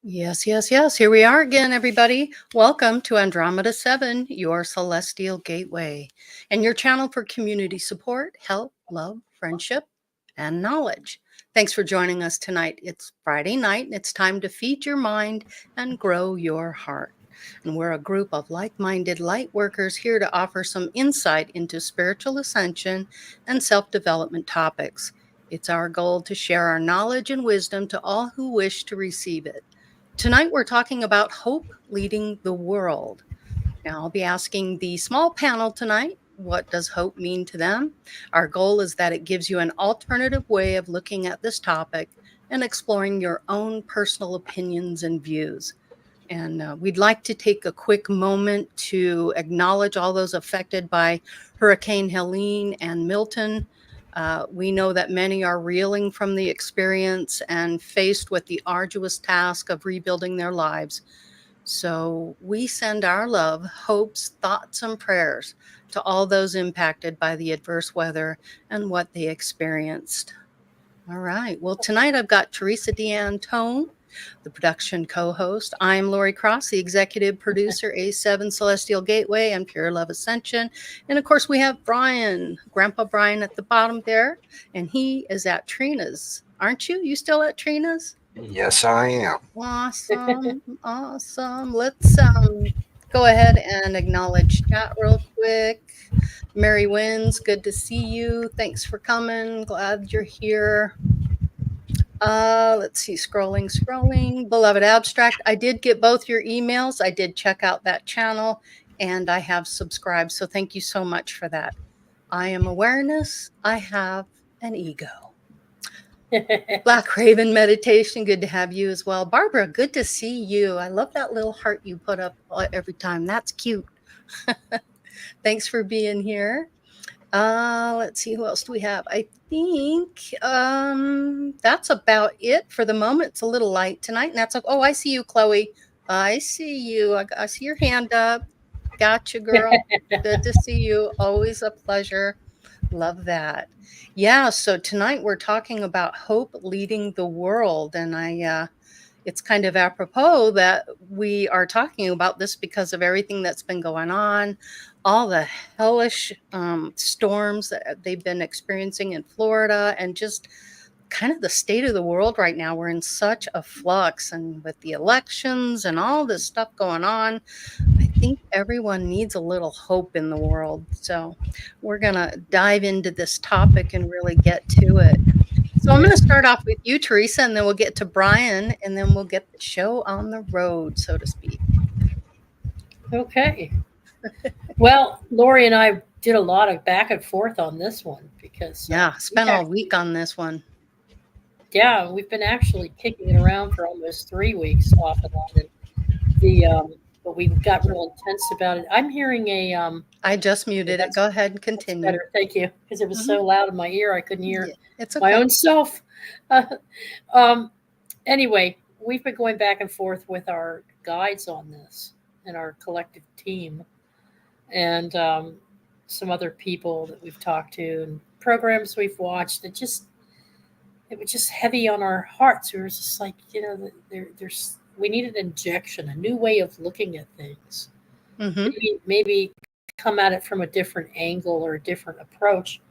Yes, yes, yes. Here we are again, everybody. Welcome to Andromeda 7, your celestial gateway, and your channel for community support, help, love, friendship, and knowledge. Thanks for joining us tonight. It's Friday night, and it's time to feed your mind and grow your heart. And we're a group of like-minded light workers here to offer some insight into spiritual ascension and self-development topics. It's our goal to share our knowledge and wisdom to all who wish to receive it. Tonight, we're talking about hope leading the world. Now, I'll be asking the small panel tonight, what does hope mean to them? Our goal is that it gives you an alternative way of looking at this topic and exploring your own personal opinions and views. And we'd like to take a quick moment to acknowledge all those affected by Hurricane Helene and Milton. We know that many are reeling from the experience and faced with the arduous task of rebuilding their lives. So we send our love, hopes, thoughts, and prayers to all those impacted by the adverse weather and what they experienced. All right. Well, tonight I've got Teresa Deanne Tone, the production co-host. I'm Lori Cross, the executive producer, A7 Celestial Gateway and Pure Love Ascension. And of course, we have Brian, Grandpa Brian at the bottom there, and he is at Trina's. Aren't you? You still at Trina's? Yes, I am. Awesome. Awesome. Let's go ahead and acknowledge chat real quick. Mary Wins, good to see you. Thanks for coming. Glad you're here. Let's see, scrolling. Beloved Abstract, I did get both your emails. I did check out that channel and I have subscribed. So thank you so much for that. I am awareness. I have an ego. Black Raven Meditation, good to have you as well. Barbara, good to see you. I love that little heart you put up every time. That's cute. Thanks for being here. Let's see, who else do we have? I think that's about it for the moment. It's a little light tonight, and that's oh, I see you, Chloe. I see you. I see your hand up. Gotcha, girl. Good to see you. Always a pleasure. Love that. Yeah, so tonight we're talking about hope leading the world, and it's kind of apropos that we are talking about this because of everything that's been going on, all the hellish storms that they've been experiencing in Florida, and just kind of the state of the world right now. We're in such a flux, and with the elections and all this stuff going on, I think everyone needs a little hope in the world. So we're going to dive into this topic and really get to it. So I'm going to start off with you, Teresa, and then we'll get to Brian, and then we'll get the show on the road, so to speak. Okay. Well, Lori and I did a lot of back and forth on this one because spent all week on this one. Yeah, we've been actually kicking it around for almost 3 weeks off and on. But we got real intense about it. I'm hearing a. I just muted it. Go ahead and continue. Better, thank you, because it was so loud in my ear I couldn't hear it's okay. My own self. Anyway, we've been going back and forth with our guides on this and our collective team, and some other people that we've talked to and programs we've watched. It was just heavy on our hearts. We were just like, we need an injection, a new way of looking at things. Maybe come at it from a different angle or a different approach.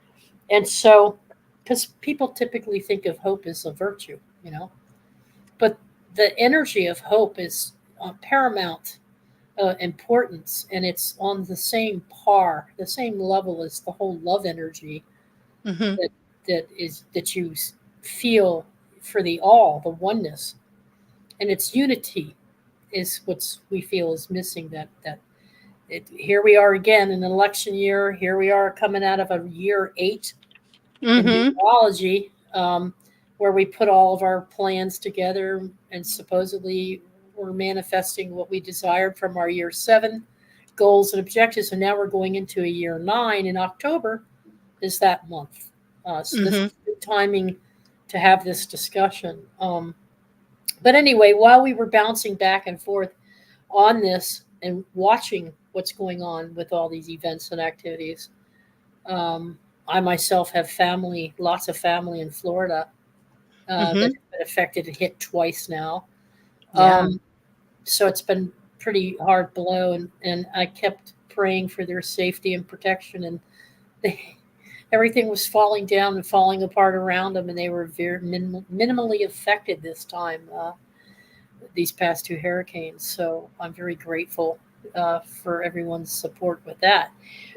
And so, because people typically think of hope as a virtue, but the energy of hope is paramount importance, and it's on the same level as the whole love energy that you feel for the all, the oneness, and its unity is what we feel is missing. Here we are again in an election year. Here we are coming out of a year 8 in Mm-hmm. numerology, where we put all of our plans together and supposedly we're manifesting what we desired from our year 7 goals and objectives. And now we're going into a year 9 in October is that month. So this Mm-hmm. is good timing to have this discussion. But anyway, while we were bouncing back and forth on this and watching what's going on with all these events and activities, I myself have family, lots of family in Florida that Mm-hmm. have been affected and hit twice now. Yeah. So it's been pretty hard blow, and I kept praying for their safety and protection, and they, everything was falling down and falling apart around them, and they were very minimally affected this time, these past 2 hurricanes. So I'm very grateful for everyone's support with that.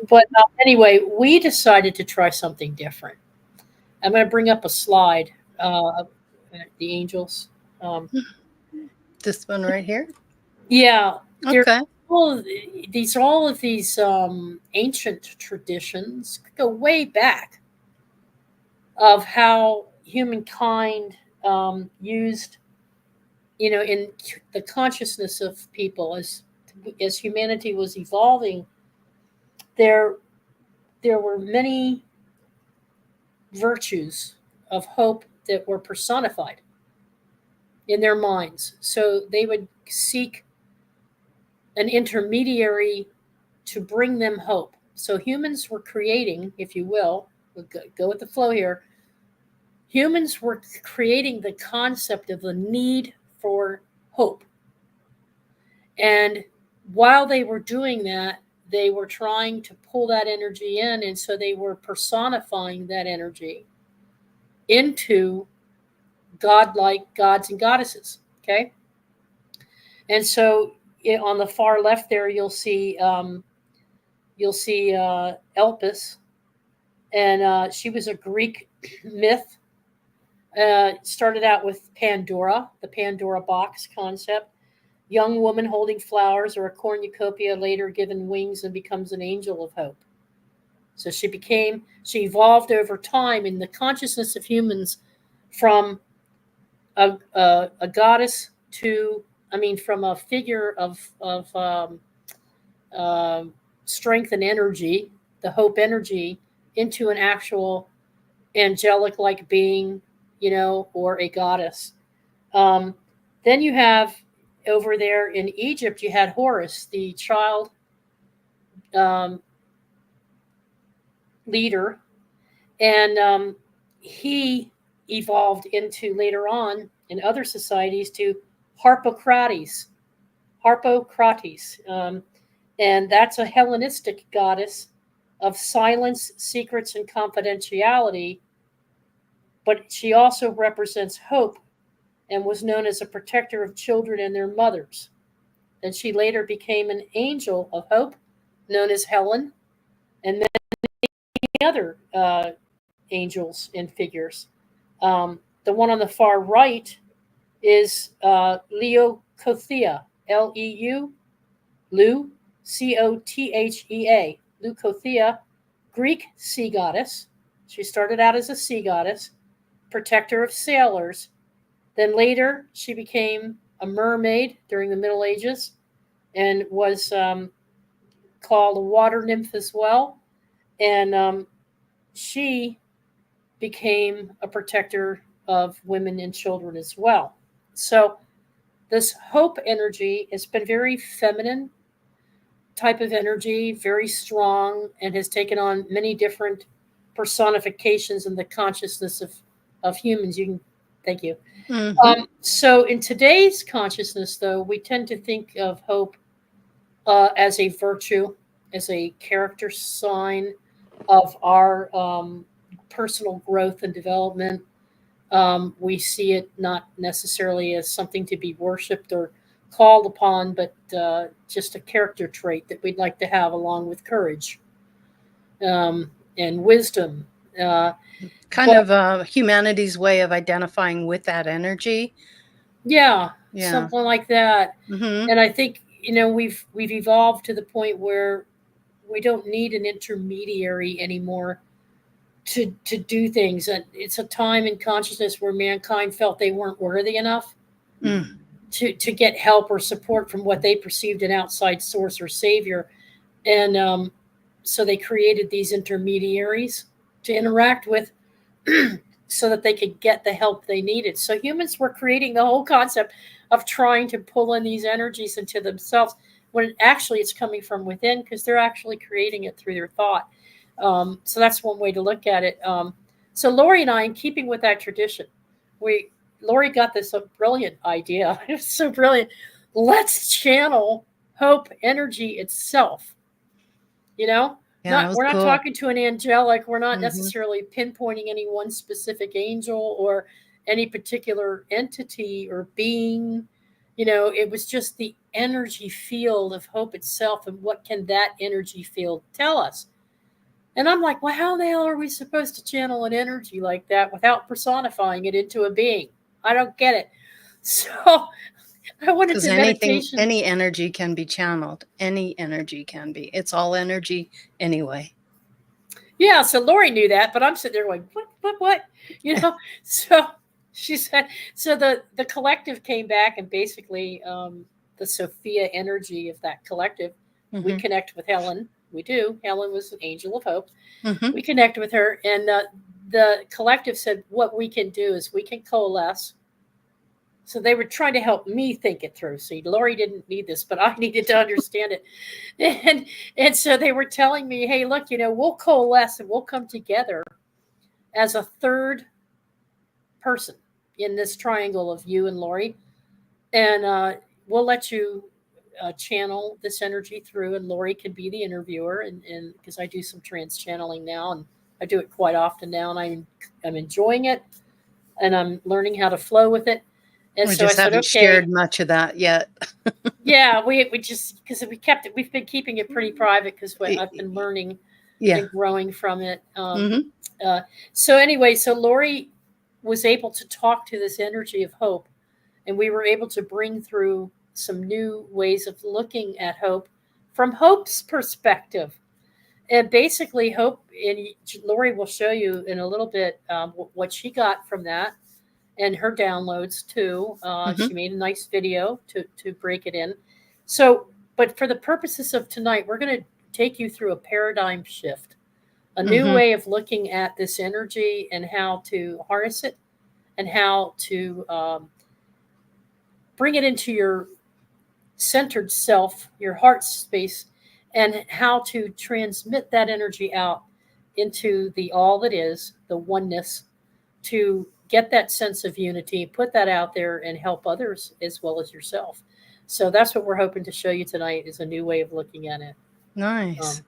But anyway, we decided to try something different. I'm going to bring up a slide, the angels. Um, This one right here. yeah, there Okay. all of these ancient traditions go way back of how humankind used, in the consciousness of people as humanity was evolving. There there were many virtues of hope that were personified in their minds. So they would seek an intermediary to bring them hope. So humans were creating, if you will, we'll go with the flow here. Humans were creating the concept of the need for hope. And while they were doing that, they were trying to pull that energy in. And so they were personifying that energy into godlike gods and goddesses. Okay. And so on the far left there, you'll see Elpis, and she was a Greek myth. Started out with Pandora, the Pandora box concept. Young woman holding flowers or a cornucopia, later given wings and becomes an angel of hope. So she evolved over time in the consciousness of humans from a goddess to, from a figure of strength and energy, the hope energy, into an actual angelic like being, or a goddess. Um, then you have over there in Egypt, you had Horus, the child um, leader, and he evolved into later on in other societies to Harpocrates. Harpocrates. And that's a Hellenistic goddess of silence, secrets, and confidentiality. But she also represents hope and was known as a protector of children and their mothers. And she later became an angel of hope, known as Helen, and many other angels and figures. The one on the far right is Leucothea, Leu, Lu, Cothea, Leucothea, Greek sea goddess. She started out as a sea goddess, protector of sailors. Then later, she became a mermaid during the Middle Ages and was called a water nymph as well. And she became a protector of women and children as well. So this hope energy has been very feminine type of energy, very strong, and has taken on many different personifications in the consciousness of humans. Thank you. Mm-hmm. So in today's consciousness, though, we tend to think of hope as a virtue, as a character sign of our personal growth and development. We see it not necessarily as something to be worshipped or called upon, but just a character trait that we'd like to have along with courage and wisdom Kind of humanity's way of identifying with that energy. Yeah, Yeah. something like that. Mm-hmm. And I think, we've evolved to the point where we don't need an intermediary anymore to do things. And it's a time in consciousness where mankind felt they weren't worthy enough Mm. to get help or support from what they perceived an outside source or savior. And so they created these intermediaries to interact with so that they could get the help they needed. So humans were creating the whole concept of trying to pull in these energies into themselves when actually it's coming from within, because they're actually creating it through their thought. So that's one way to look at it. So Lori and I, in keeping with that tradition, Lori got this a brilliant idea. It was so brilliant. Let's channel hope energy itself. Yeah, that was We're not cool. talking to an angelic. We're not Mm-hmm. necessarily pinpointing any one specific angel or any particular entity or being. It was just the energy field of hope itself, and what can that energy field tell us? And I'm like, well, how the hell are we supposed to channel an energy like that without personifying it into a being? I don't get it. So I went Because into meditation. any energy can be channeled. Any energy can be. It's all energy anyway. Yeah, so Lori knew that, but I'm sitting there going, what? So she said, so the collective came back, and basically the Sophia energy of that collective, we Mm-hmm. connect with Helen. We do. Helen was an angel of hope. Mm-hmm. We connect with her, and the collective said, what we can do is we can coalesce. So they were trying to help me think it through. See, Lori didn't need this, but I needed to understand it. And so they were telling me, hey, look, we'll coalesce and we'll come together as a third person in this triangle of you and Lori. And we'll let you channel this energy through, and Lori can be the interviewer. And because I do some trance channeling now, and I do it quite often now, and I'm enjoying it, and I'm learning how to flow with it. And We so I just said, haven't okay. shared much of that yet. Yeah, we just, because we've been keeping it pretty private, because I've been learning Yeah. and growing from it. Mm-hmm. So anyway, so Lori was able to talk to this energy of hope, and we were able to bring through some new ways of looking at hope from hope's perspective. And basically, hope, and Lori will show you in a little bit what she got from that and her downloads too. Mm-hmm. She made a nice video to break it in. So, but for the purposes of tonight, we're going to take you through a paradigm shift, a new Mm-hmm. way of looking at this energy and how to harness it, and how to bring it into your centered self, your heart space, and how to transmit that energy out into the all that is, the oneness, to get that sense of unity, put that out there, and help others as well as yourself. So that's what we're hoping to show you tonight, is a new way of looking at it. Nice.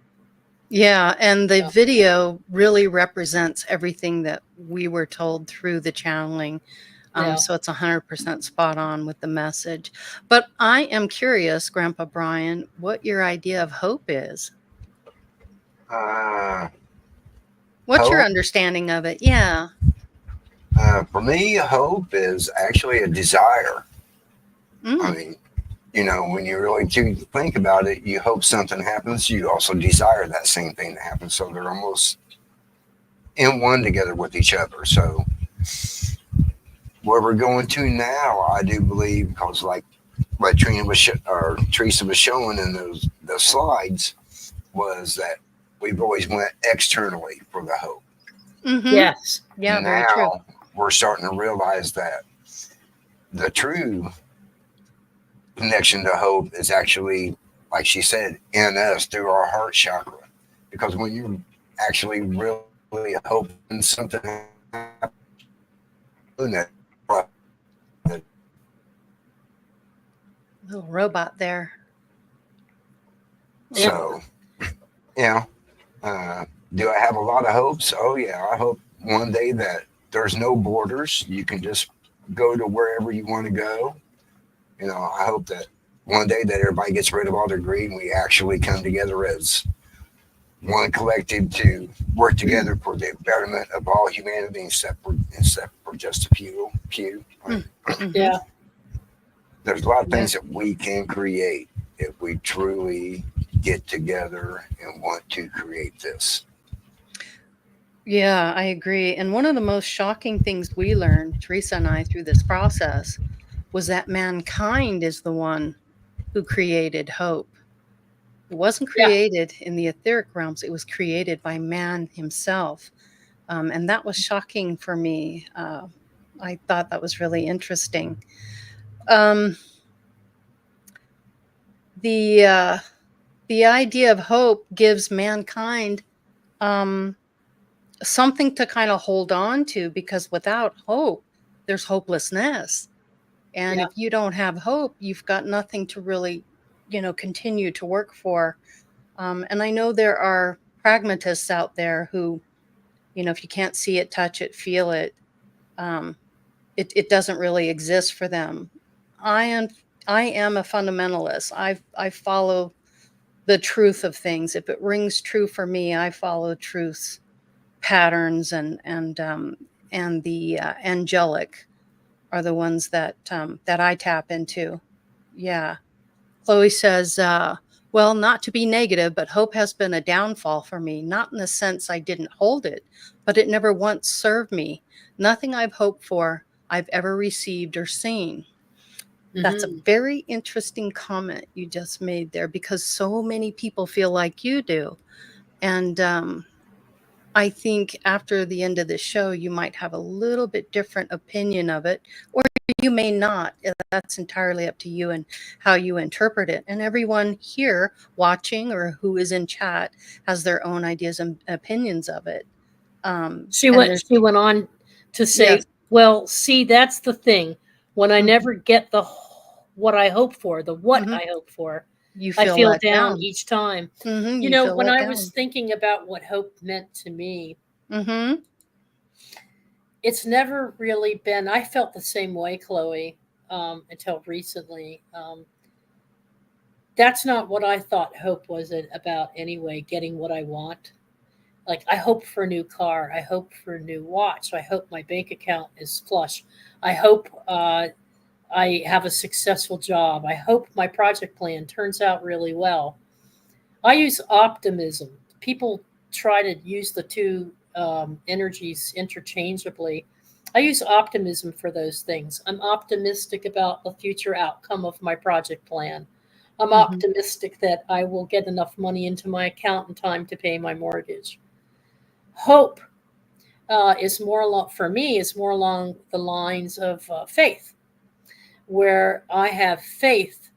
Yeah, and the video really represents everything that we were told through the channeling. So it's 100% spot on with the message. But I am curious, Grandpa Brian, what your idea of hope is. What's your Hope? understanding of it? Yeah. For me, hope is actually a desire. I mean, when you really do think about it, you hope something happens. You also desire that same thing to happen. So they're almost in one together with each other. So where we're going to now, I do believe, because like what Teresa was showing in the slides, was that we've always went externally for the hope. Mm-hmm. Yes. Yeah, very true. Now we're starting to realize that the true connection to hope is actually, like she said, in us through our heart chakra. Because when you're actually really hoping something happens, Little robot there. so do I have a lot of hopes? Oh yeah, I hope one day that there's no borders. You can just go to wherever you want to go. I hope that one day that everybody gets rid of all their greed and we actually come together as one collective to work together for the betterment of all humanity instead for just a few. Mm-hmm. Yeah. There's a lot of things that we can create if we truly get together and want to create this. Yeah, I agree. And one of the most shocking things we learned, Teresa and I, through this process was that mankind is the one who created hope. It wasn't Yeah. created in the etheric realms, it was created by man himself. And that was shocking for me. I thought that was really interesting. Um, the idea of hope gives mankind something to kind of hold on to, because without hope, there's hopelessness. And Yeah. if you don't have hope, you've got nothing to really, continue to work for. And I know there are pragmatists out there who, if you can't see it, touch it, feel it, um, it doesn't really exist for them. I am I am a fundamentalist. I follow the truth of things. If it rings true for me, I follow truth's patterns, and the angelic are the ones that I tap into. Yeah. Chloe says, well, not to be negative, but hope has been a downfall for me, not in the sense I didn't hold it, but it never once served me. Nothing I've hoped for, I've ever received or seen. That's a Mm-hmm. very interesting comment you just made there, because so many people feel like you do. And I think after the end of the show, you might have a little bit different opinion of it, or you may not. That's entirely up to you and how you interpret it. And everyone here watching or who is in chat has their own ideas and opinions of it. And there's, She went on to say, yes, well, see, that's the thing. When I mhm, never get the what I hope for, the what mhm, I hope for, you I feel feel let down down. each time. You feel When let I was down. thinking about what hope meant to me, Hmm. it's never really been, I felt the same way, Chloe, until recently. That's not what I thought hope was about anyway, getting what I want. Like, I hope for a new car. I hope for a new watch. I hope my bank account is flush. I hope I have a successful job. I hope my project plan turns out really well. I use optimism. People try to use the two energies interchangeably. I use optimism for those things. I'm optimistic about the future outcome of my project plan. I'm Hmm. optimistic that I will get enough money into my account in time to pay my mortgage. Hope is for me, is more along the lines of faith, where I have faith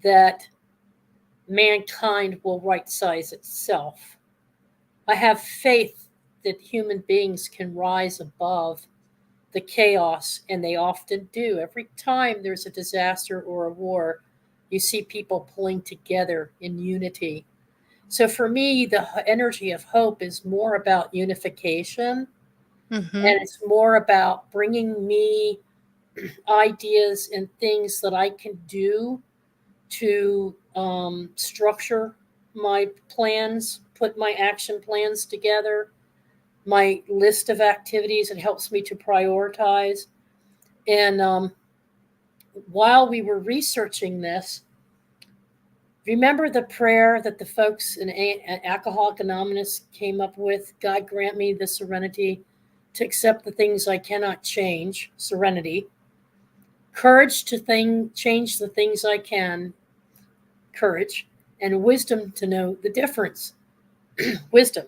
that mankind will right size itself. I have faith that human beings can rise above the chaos, and they often do. Every time there's a disaster or a war, you see people pulling together in unity. So for me, the energy of hope is more about unification, Hmm. and it's more about bringing me ideas and things that I can do to structure my plans, put my action plans together, my list of activities. It helps me to prioritize. And while we were researching this, remember the prayer that the folks in Alcoholic Anonymous came up with? God grant me the serenity to accept the things I cannot change, serenity, courage to change the things I can, courage, and wisdom to know the difference, wisdom.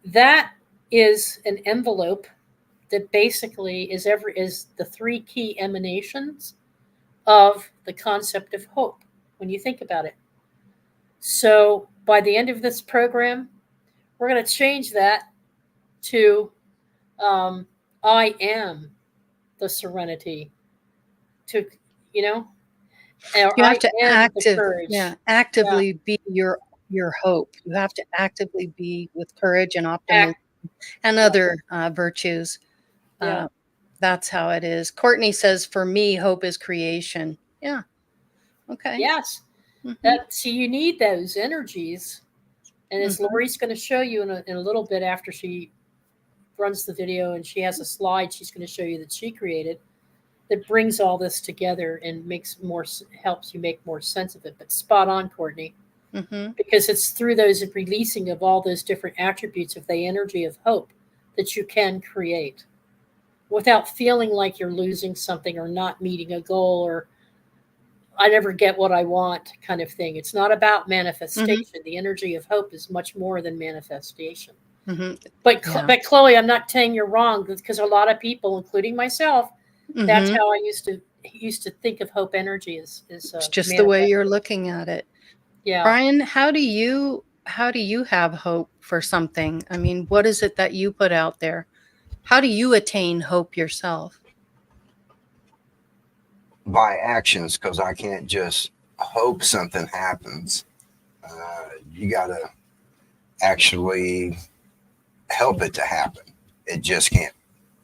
That is an envelope that basically is the three key emanations of the concept of hope when you think about it. So by the end of this program, we're going to change that to I am the serenity, to, you know, or You have I to am the courage. Yeah. actively be your hope. You have to actively be with courage and optimism Act. and Yeah. other virtues. Yeah. Uh, that's how it is. Courtney says, for me, hope is creation. Yeah. Okay. Yes. Hmm. That, see, you need those energies. And as Lori's going to show you in a little bit after she runs the video, and she has a slide she's going to show you that she created that brings all this together and helps you make more sense of it. But spot on, Courtney, because it's through those releasing of all those different attributes of the energy of hope that you can create without feeling like you're losing something or not meeting a goal or I never get what I want kind of thing. It's not about manifestation. The energy of hope is much more than manifestation. But Chloe, I'm not saying you're wrong, because a lot of people, including myself, that's how I used to think of hope energy is it's just the way you're looking at it. Yeah. Brian, how do you have hope for something? I mean, what is it that you put out there? How do you attain hope yourself? By actions, because I can't just hope something happens. You got to actually help it to happen. It just can't.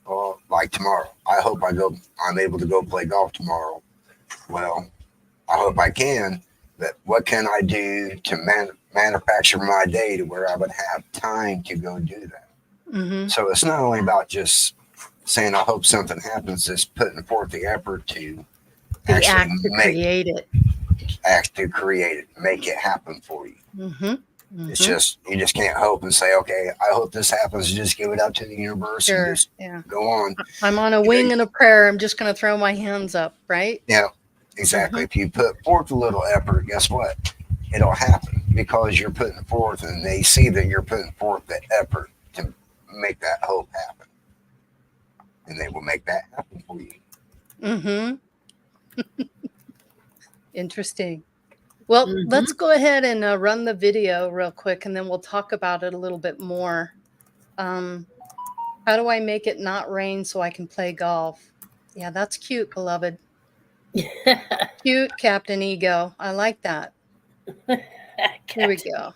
Well, like tomorrow, I hope I'm able to go play golf tomorrow. Well, I hope I can, but what can I do to manufacture my day to where I would have time to go do that? So it's not only about just saying, I hope something happens, it's putting forth the effort to create it, make it happen for you. It's just, you just can't hope and say, okay, I hope this happens. Just give it up to the universe and just go on. I'm on a wing and a prayer. I'm just going to throw my hands up, right? Yeah, exactly. If you put forth a little effort, guess what? It'll happen because you're putting forth, and they see that you're putting forth the effort to make that hope happen. And they will make that happen for you. Interesting. Well, let's go ahead and run the video real quick, and then we'll talk about it a little bit more. How do I make it not rain so I can play golf? Yeah, that's cute, beloved. Cute, Captain Ego. I like that. Here we go.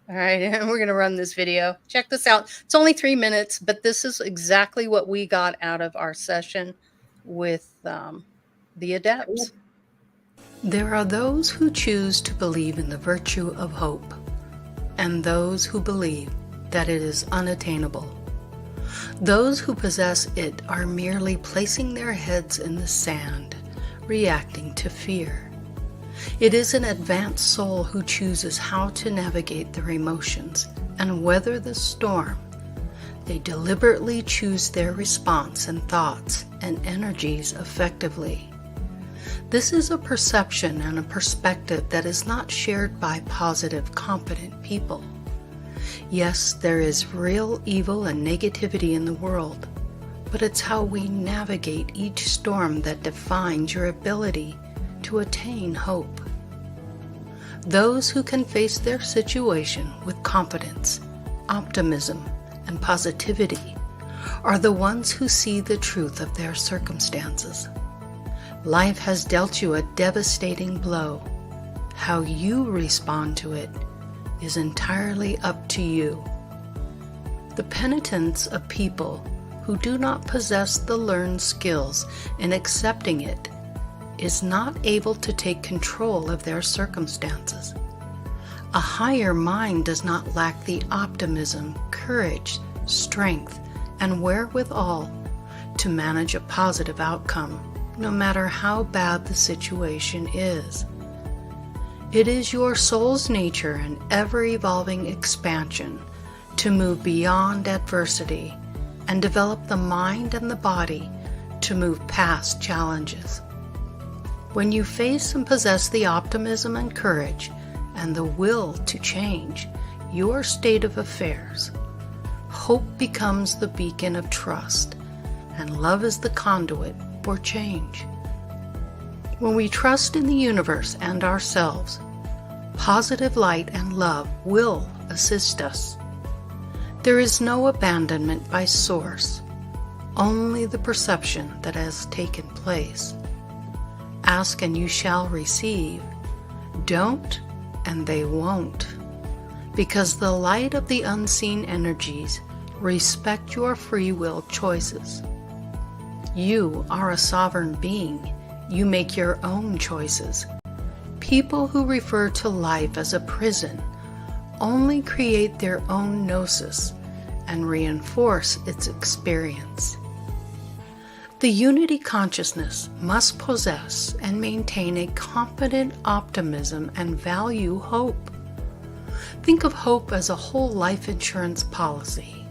All right, and we're going to run this video. Check this out. It's only 3 minutes, but this is exactly what we got out of our session with the adepts. There are those who choose to believe in the virtue of hope, and those who believe that it is unattainable. Those who possess it are merely placing their heads in the sand, reacting to fear. It is an advanced soul who chooses how to navigate their emotions and weather the storm. They deliberately choose their response and thoughts and energies effectively. This is a perception and a perspective that is not shared by positive, competent people. Yes, there is real evil and negativity in the world, but it's how we navigate each storm that defines your ability to attain hope. Those who can face their situation with confidence, optimism, and positivity are the ones who see the truth of their circumstances. Life has dealt you a devastating blow. How you respond to it is entirely up to you. The penitence of people who do not possess the learned skills in accepting it is not able to take control of their circumstances. A higher mind does not lack the optimism, courage, strength, and wherewithal to manage a positive outcome, no matter how bad the situation is. It is your soul's nature and ever-evolving expansion to move beyond adversity and develop the mind and the body to move past challenges. When you face and possess the optimism and courage and the will to change your state of affairs, hope becomes the beacon of trust, and love is the conduit for change. When we trust in the universe and ourselves, positive light and love will assist us. There is no abandonment by source, only the perception that has taken place. Ask and you shall receive. Don't and they won't. Because the light of the unseen energies respect your free will choices. You are a sovereign being. You make your own choices. People who refer to life as a prison only create their own gnosis and reinforce its experience. The unity consciousness must possess and maintain a confident optimism and value hope. Think of hope as a whole life insurance policy.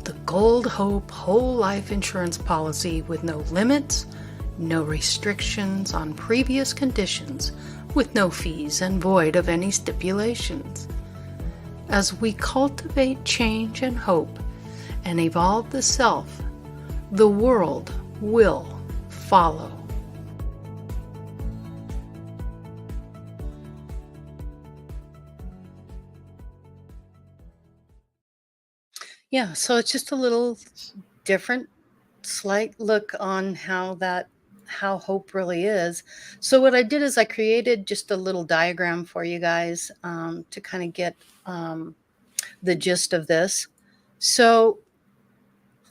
The Gold Hope whole life insurance policy with no limits, no restrictions on previous conditions, with no fees and void of any stipulations. As we cultivate change and hope and evolve the self, the world will follow. Yeah, so it's just a little different, slight look on how hope really is. So what I did is I created just a little diagram for you guys to kind of get the gist of this. So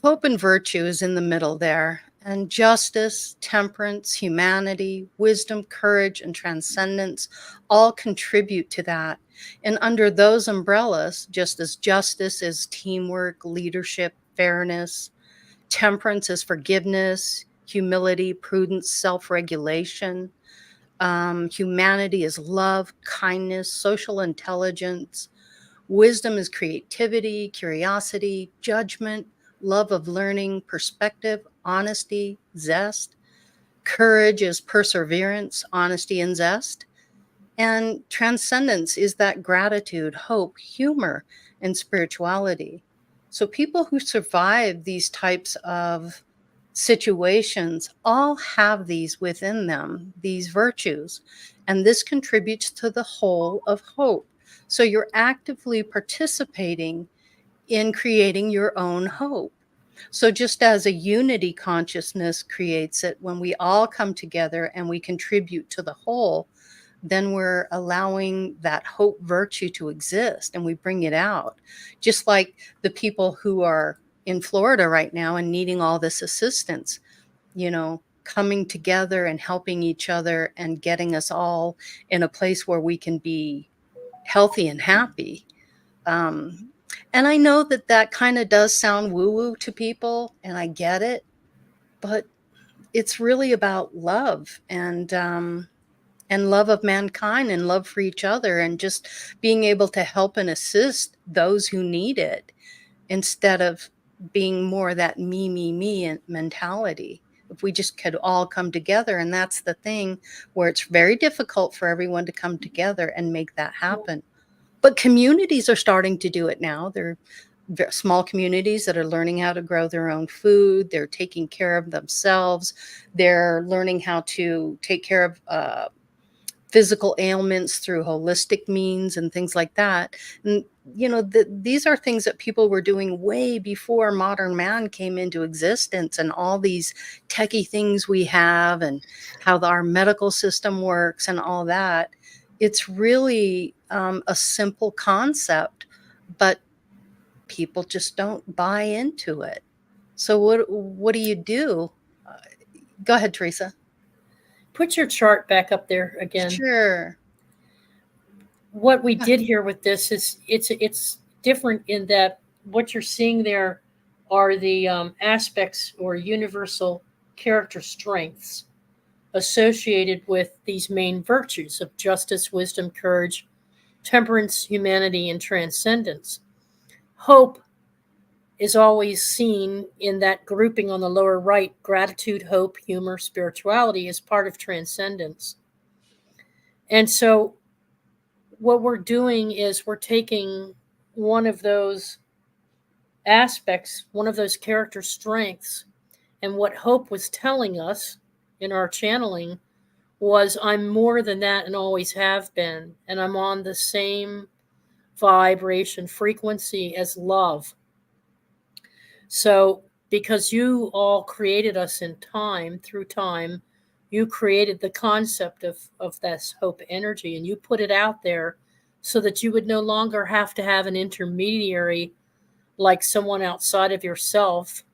hope and virtue is in the middle there, and justice, temperance, humanity, wisdom, courage, and transcendence all contribute to that. And under those umbrellas, just as justice is teamwork, leadership, fairness, temperance is forgiveness, humility, prudence, self-regulation, humanity is love, kindness, social intelligence, wisdom is creativity, curiosity, judgment, love of learning, perspective, honesty, zest. Courage is perseverance, honesty, and zest. And transcendence is that gratitude, hope, humor, and spirituality. So people who survive these types of situations all have these within them, these virtues. And this contributes to the whole of hope. So you're actively participating in creating your own hope. So just as a unity consciousness creates it, when we all come together and we contribute to the whole, then we're allowing that hope virtue to exist and we bring it out. Just like the people who are in Florida right now and needing all this assistance, coming together and helping each other and getting us all in a place where we can be healthy and happy. And I know that kind of does sound woo-woo to people, and I get it, but it's really about love and love of mankind and love for each other and just being able to help and assist those who need it instead of being more that me mentality. If we just could all come together, and that's the thing where it's very difficult for everyone to come together and make that happen. But communities are starting to do it now. They're small communities that are learning how to grow their own food. They're taking care of themselves. They're learning how to take care of physical ailments through holistic means and things like that. And, these are things that people were doing way before modern man came into existence, and all these techie things we have and how our medical system works and all that. It's really a simple concept, but people just don't buy into it. So what do you do? Go ahead, Teresa. Put your chart back up there again. Sure. What we did here with this is it's different in that what you're seeing there are the aspects or universal character strengths associated with these main virtues of justice, wisdom, courage, temperance, humanity, and transcendence. Hope is always seen in that grouping on the lower right: gratitude, hope, humor, spirituality, as part of transcendence. And so what we're doing is we're taking one of those aspects, one of those character strengths, and what hope was telling us in our channeling was, I'm more than that and always have been, and I'm on the same vibration frequency as love. So because you all created us in time, through time, you created the concept of this hope energy, and you put it out there so that you would no longer have to have an intermediary like someone outside of yourself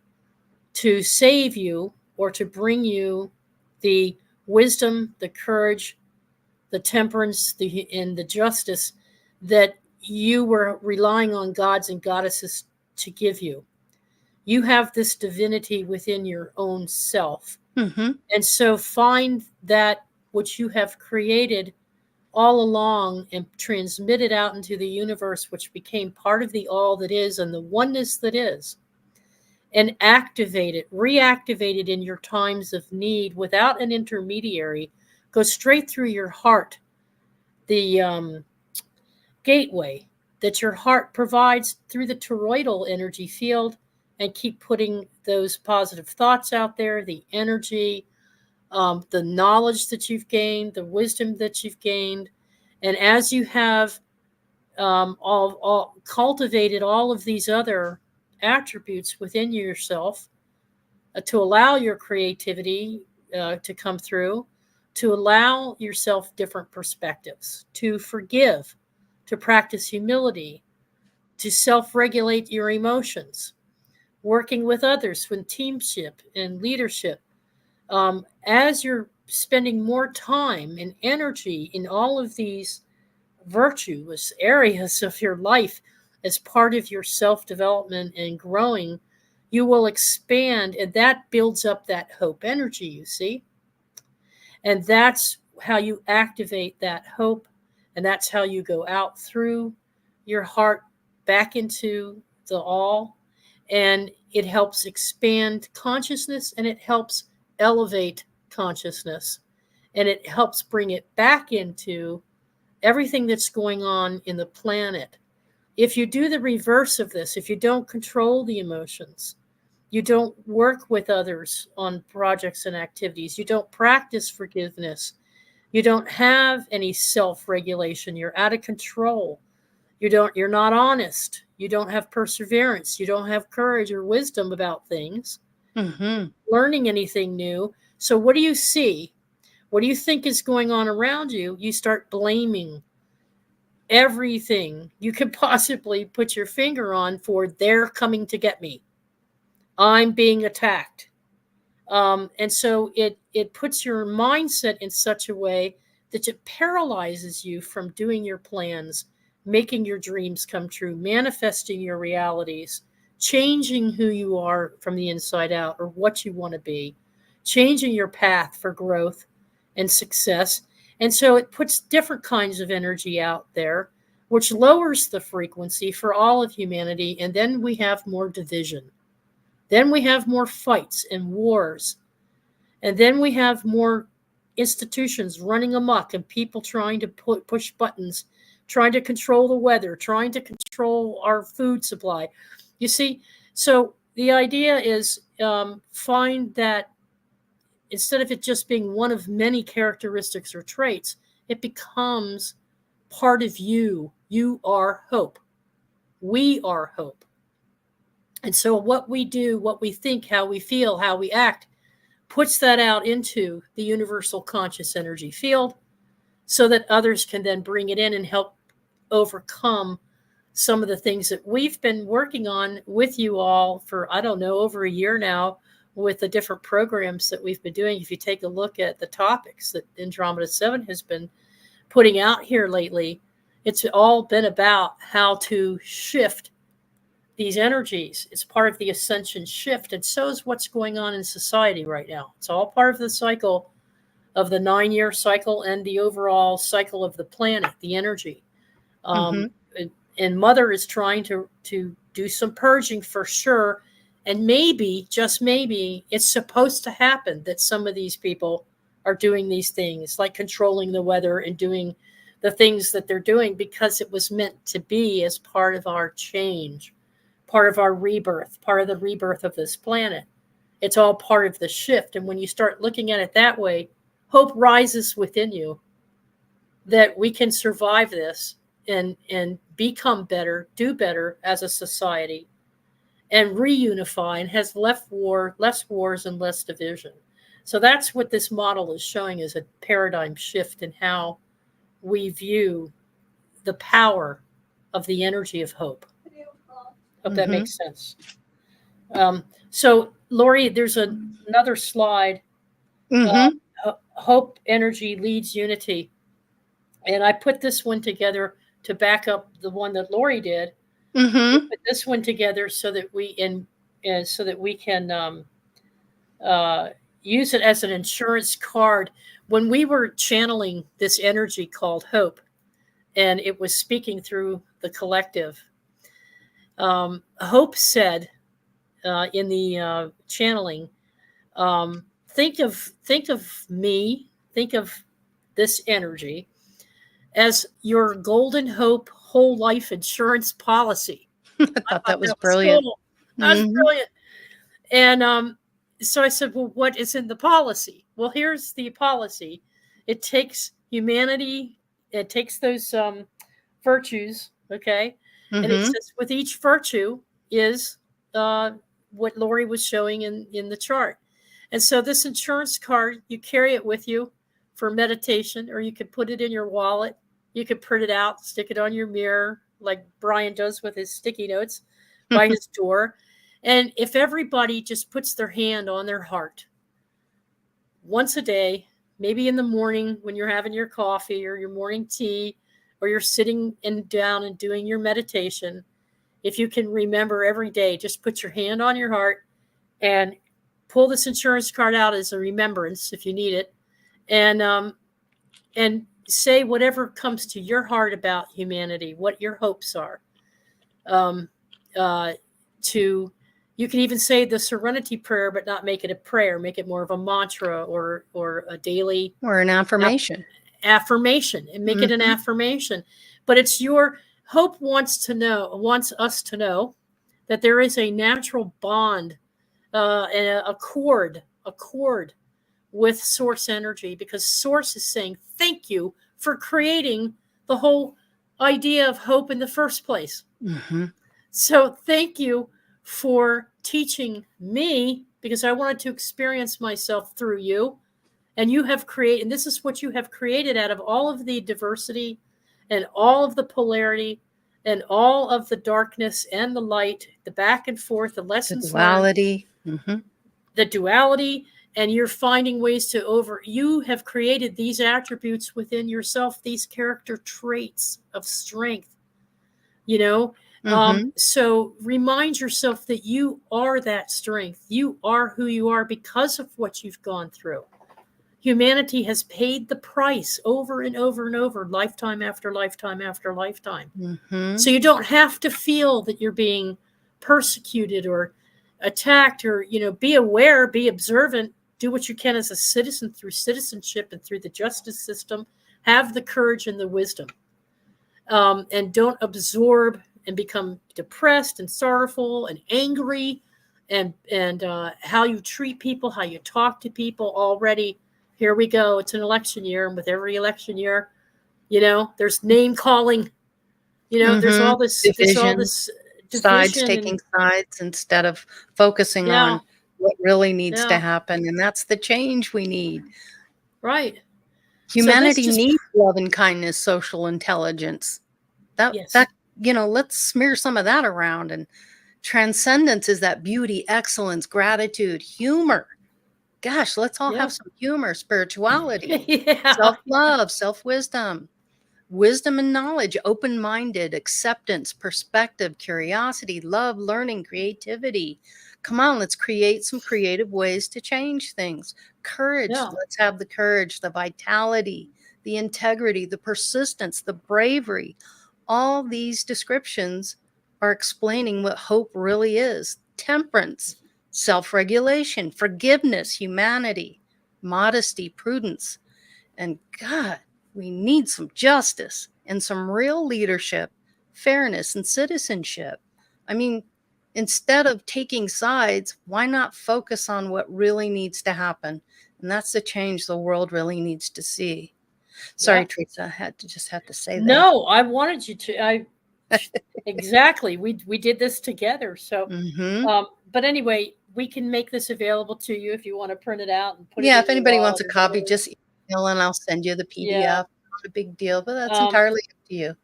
to save you or to bring you the wisdom, the courage, the temperance, and the justice that you were relying on gods and goddesses to give you. You have this divinity within your own self. Mm-hmm. And so find that which you have created all along and transmit it out into the universe, which became part of the all that is and the oneness that is, and activate it, reactivate it in your times of need without an intermediary. Go straight through your heart, the gateway that your heart provides through the toroidal energy field, and keep putting those positive thoughts out there, the energy, the knowledge that you've gained, the wisdom that you've gained. And as you have all cultivated all of these other attributes within yourself, to allow your creativity to come through, to allow yourself different perspectives, to forgive, to practice humility, to self-regulate your emotions, working with others with teamship and leadership. As you're spending more time and energy in all of these virtuous areas of your life as part of your self-development and growing, you will expand, and that builds up that hope energy, you see. And that's how you activate that hope, and that's how you go out through your heart back into the all. And it helps expand consciousness, and it helps elevate consciousness, and it helps bring it back into everything that's going on in the planet. If you do the reverse of this, if you don't control the emotions, you don't work with others on projects and activities, you don't practice forgiveness, you don't have any self-regulation, you're out of control, you're not honest, you don't have perseverance, you don't have courage or wisdom about things, learning anything new. So what do you see? What do you think is going on around you? You start blaming everything you could possibly put your finger on for they're coming to get me. I'm being attacked. And so it puts your mindset in such a way that it paralyzes you from doing your plans, making your dreams come true, manifesting your realities, changing who you are from the inside out or what you want to be, changing your path for growth and success. And so it puts different kinds of energy out there, which lowers the frequency for all of humanity. And then we have more division. Then we have more fights and wars. And then we have more institutions running amok and people trying to push buttons, trying to control the weather, trying to control our food supply. You see, so the idea is find that instead of it just being one of many characteristics or traits, it becomes part of you. You are hope. We are hope. And so what we do, what we think, how we feel, how we act, puts that out into the universal conscious energy field so that others can then bring it in and help overcome some of the things that we've been working on with you all for, I don't know, over a year now with the different programs that we've been doing. If you take a look at the topics that Andromeda 7 has been putting out here lately, it's all been about how to shift these energies. It's part of the Ascension shift. And so is what's going on in society right now. It's all part of the cycle of the 9-year cycle and the overall cycle of the planet, the energy. And Mother is trying to do some purging for sure. And maybe, just maybe, it's supposed to happen that some of these people are doing these things, like controlling the weather and doing the things that they're doing because it was meant to be as part of our change, part of our rebirth, part of the rebirth of this planet. It's all part of the shift. And when you start looking at it that way, hope rises within you that we can survive this and become better, do better as a society, and reunify and has less wars and less division. So that's what this model is showing, is a paradigm shift in how we view the power of the energy of hope. Hope that makes sense. So, Lori, there's another slide. Hope energy leads unity. And I put this one together to back up the one that Lori did. We Mm-hmm. put this one together so that we can uh, use it as an insurance card. When we were channeling this energy called hope, and it was speaking through the collective, Hope said in the channeling, think of me, think of this energy as your golden hope whole life insurance policy. I I thought thought that was that was brilliant. cool. That was Mm-hmm. brilliant. And so I said, well, what is in the policy? Well, here's the policy. It takes humanity, it takes those virtues, okay? And it Mm-hmm. says with each virtue is uh, what Lori was showing in the chart. And so this insurance card, you carry it with you for meditation, or you could put it in your wallet. You could print it out, stick it on your mirror, like Brian does with his sticky notes by his door. And if everybody just puts their hand on their heart once a day, maybe in the morning when you're having your coffee or your morning tea, or you're sitting down and doing your meditation, if you can remember every day, just put your hand on your heart and pull this insurance card out as a remembrance if you need it, and say whatever comes to your heart about humanity, what your hopes are. Um, uh, to You can even say the Serenity Prayer, but not make it a prayer. Make it more of a mantra or a daily Or an affirmation. affirmation, and make it an Mm-hmm. affirmation. But it's your hope wants us to know that there is a natural bond and a cord with source energy, because source is saying thank you for creating the whole idea of hope in the first place. Mm-hmm. So thank you for teaching me, because I wanted to experience myself through you. And you have created, and this is what you have created out of all of the diversity and all of the polarity and all of the darkness and the light, the back and forth, the The lessons learned, duality. Mm-hmm. the duality. And you're finding ways you have created these attributes within yourself, these character traits of strength, you know. Mm-hmm. So remind yourself that you are that strength. You are who you are because of what you've gone through. Humanity has paid the price over and over and over, lifetime after lifetime after lifetime. Mm-hmm. So you don't have to feel that you're being persecuted or attacked, or, be aware, be observant, do what you can as a citizen through citizenship and through the justice system. Have the courage and the wisdom, and don't absorb and become depressed and sorrowful and angry, and how you treat people, how you talk to people. Already, here we go. It's an election year, and with every election year, there's name calling. There's Mm-hmm. all Division. this Sides, division, and taking sides instead of focusing yeah, on what really needs to yeah, happen. And that's the change we need. right. So this Humanity just needs love and kindness, social intelligence. That yes, let's smear some of that around. And transcendence is that beauty, excellence, gratitude, humor. Gosh, let's all yeah, have some humor, spirituality, yeah, self-love, self-wisdom. Wisdom and knowledge, open minded, acceptance, perspective, curiosity, love, learning, creativity. Come on, let's create some creative ways to change things. Courage, yeah, let's have the courage, the vitality, the integrity, the persistence, the bravery. All these descriptions are explaining what hope really is: temperance, self regulation, forgiveness, humanity, modesty, prudence. And God, we need some justice and some real leadership, fairness, and citizenship. I mean, instead of taking sides, why not focus on what really needs to happen? And that's the change the world really needs to see. yeah. Sorry, Teresa, I had to say that. No, I wanted you to. Exactly. We did this together. So, Mm-hmm. but anyway, we can make this available to you if you want to print it out and put it Yeah, in if your anybody wants wallet a or copy, whatever. just email and I'll send you the Yeah. PDF. Not a big deal, but that's Um, entirely up to you.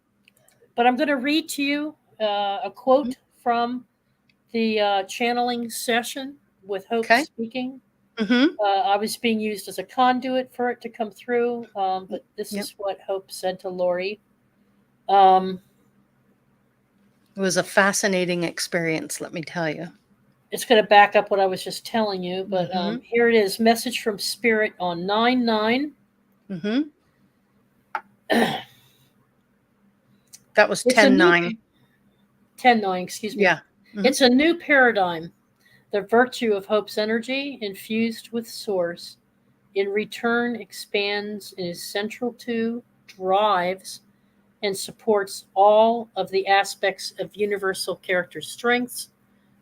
but I'm going to read to you a quote from the channeling session with Hope Okay. speaking. Mm-hmm. I was being used as a conduit for it to come through, but this Yep. is what Hope said to Lori. Um, It was a fascinating experience, let me tell you. it's going to back up what I was just telling you, but Mm-hmm. here it is. Message from Spirit on 9/9. Mm-hmm. That was It's a 10-9. new 10/9. Excuse me. Yeah. Mm-hmm. It's a new paradigm. The virtue of Hope's energy infused with Source in return expands and is central to, drives, and supports all of the aspects of universal character strengths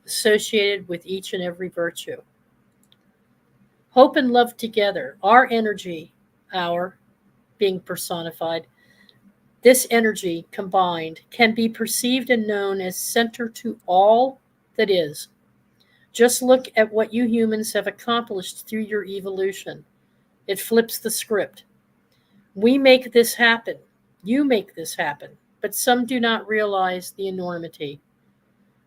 associated with each and every virtue. Hope and love together, our energy, our being personified, this energy combined can be perceived and known as center to all that is. Just look at what you humans have accomplished through your evolution. It flips the script. We make this happen. You make this happen. But some do not realize the enormity.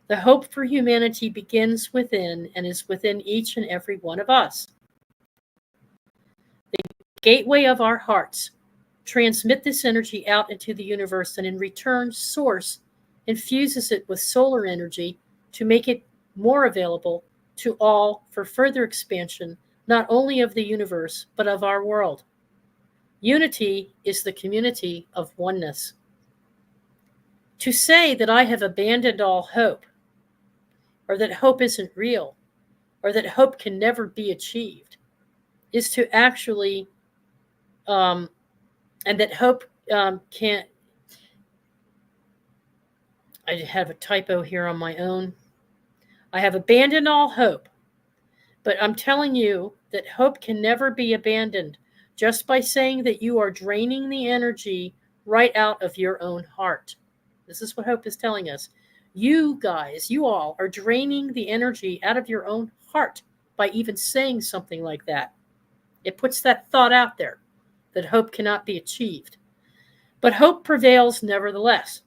The hope for humanity begins within and is within each and every one of us. The gateway of our hearts transmit this energy out into the universe, and in return, Source infuses it with solar energy to make it more available to all for further expansion, not only of the universe, but of our world. Unity is the community of oneness. To say that I have abandoned all hope, or that hope isn't real, or that hope can never be achieved, is to actually, and that hope can't. I have a typo here on my own. I have abandoned all hope, but I'm telling you that hope can never be abandoned just by saying that you are draining the energy right out of your own heart. This is what hope is telling us. You guys, you all are draining the energy out of your own heart by even saying something like that. It puts that thought out there that hope cannot be achieved. But hope prevails nevertheless.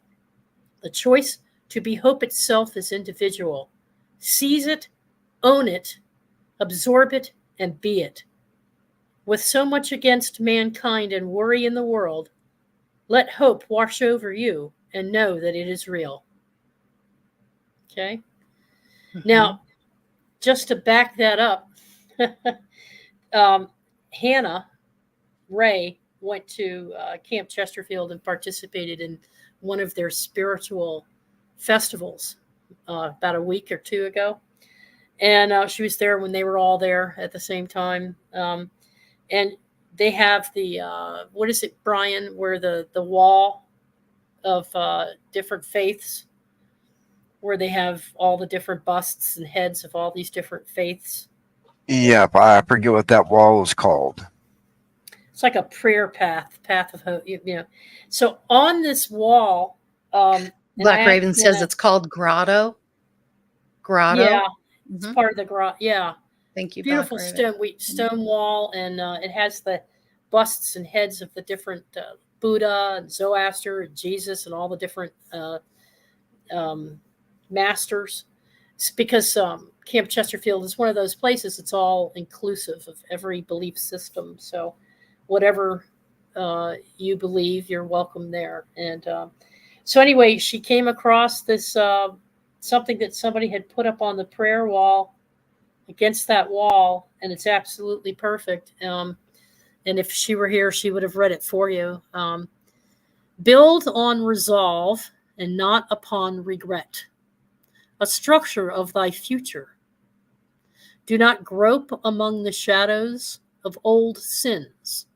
The choice to be hope itself is individual. Seize it, own it, absorb it, and be it. With so much against mankind and worry in the world, let hope wash over you and know that it is real. Okay? Mm-hmm. Now, just to back that up, Hannah Ray went to Camp Chesterfield and participated in one of their spiritual festivals about a week or two ago. And she was there when they were all there at the same time. And they have the, what is it, Brian, where the wall of different faiths, where they have all the different busts and heads of all these different faiths. Yep, I forget what that wall is called. It's like a prayer path of hope, you know. So on this wall, Black Raven says it's called Grotto. Yeah, it's Mm-hmm. part of the grotto. Yeah, Thank you, beautiful Black Raven. stone wall, and it has the busts and heads of the different Buddha and Zoroaster and Jesus and all the different masters. It's because Camp Chesterfield is one of those places. It's all inclusive of every belief system. So whatever you believe, you're welcome there. And so anyway, she came across this something that somebody had put up on the prayer wall against that wall, and it's absolutely perfect. And if she were here, she would have read it for you. Build on resolve and not upon regret, a structure of thy future. Do not grope among the shadows of old sins.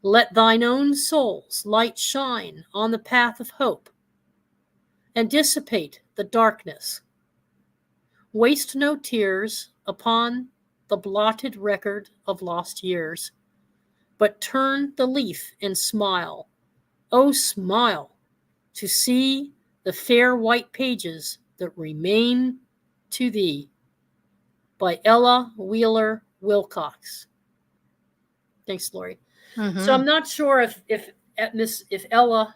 Let thine own soul's light shine on the path of hope and dissipate the darkness. Waste no tears upon the blotted record of lost years, but turn the leaf and smile. Oh, smile to see the fair white pages that remain to thee. By Ella Wheeler Wilcox. Thanks, Lori. Mm-hmm. So I'm not sure if Ella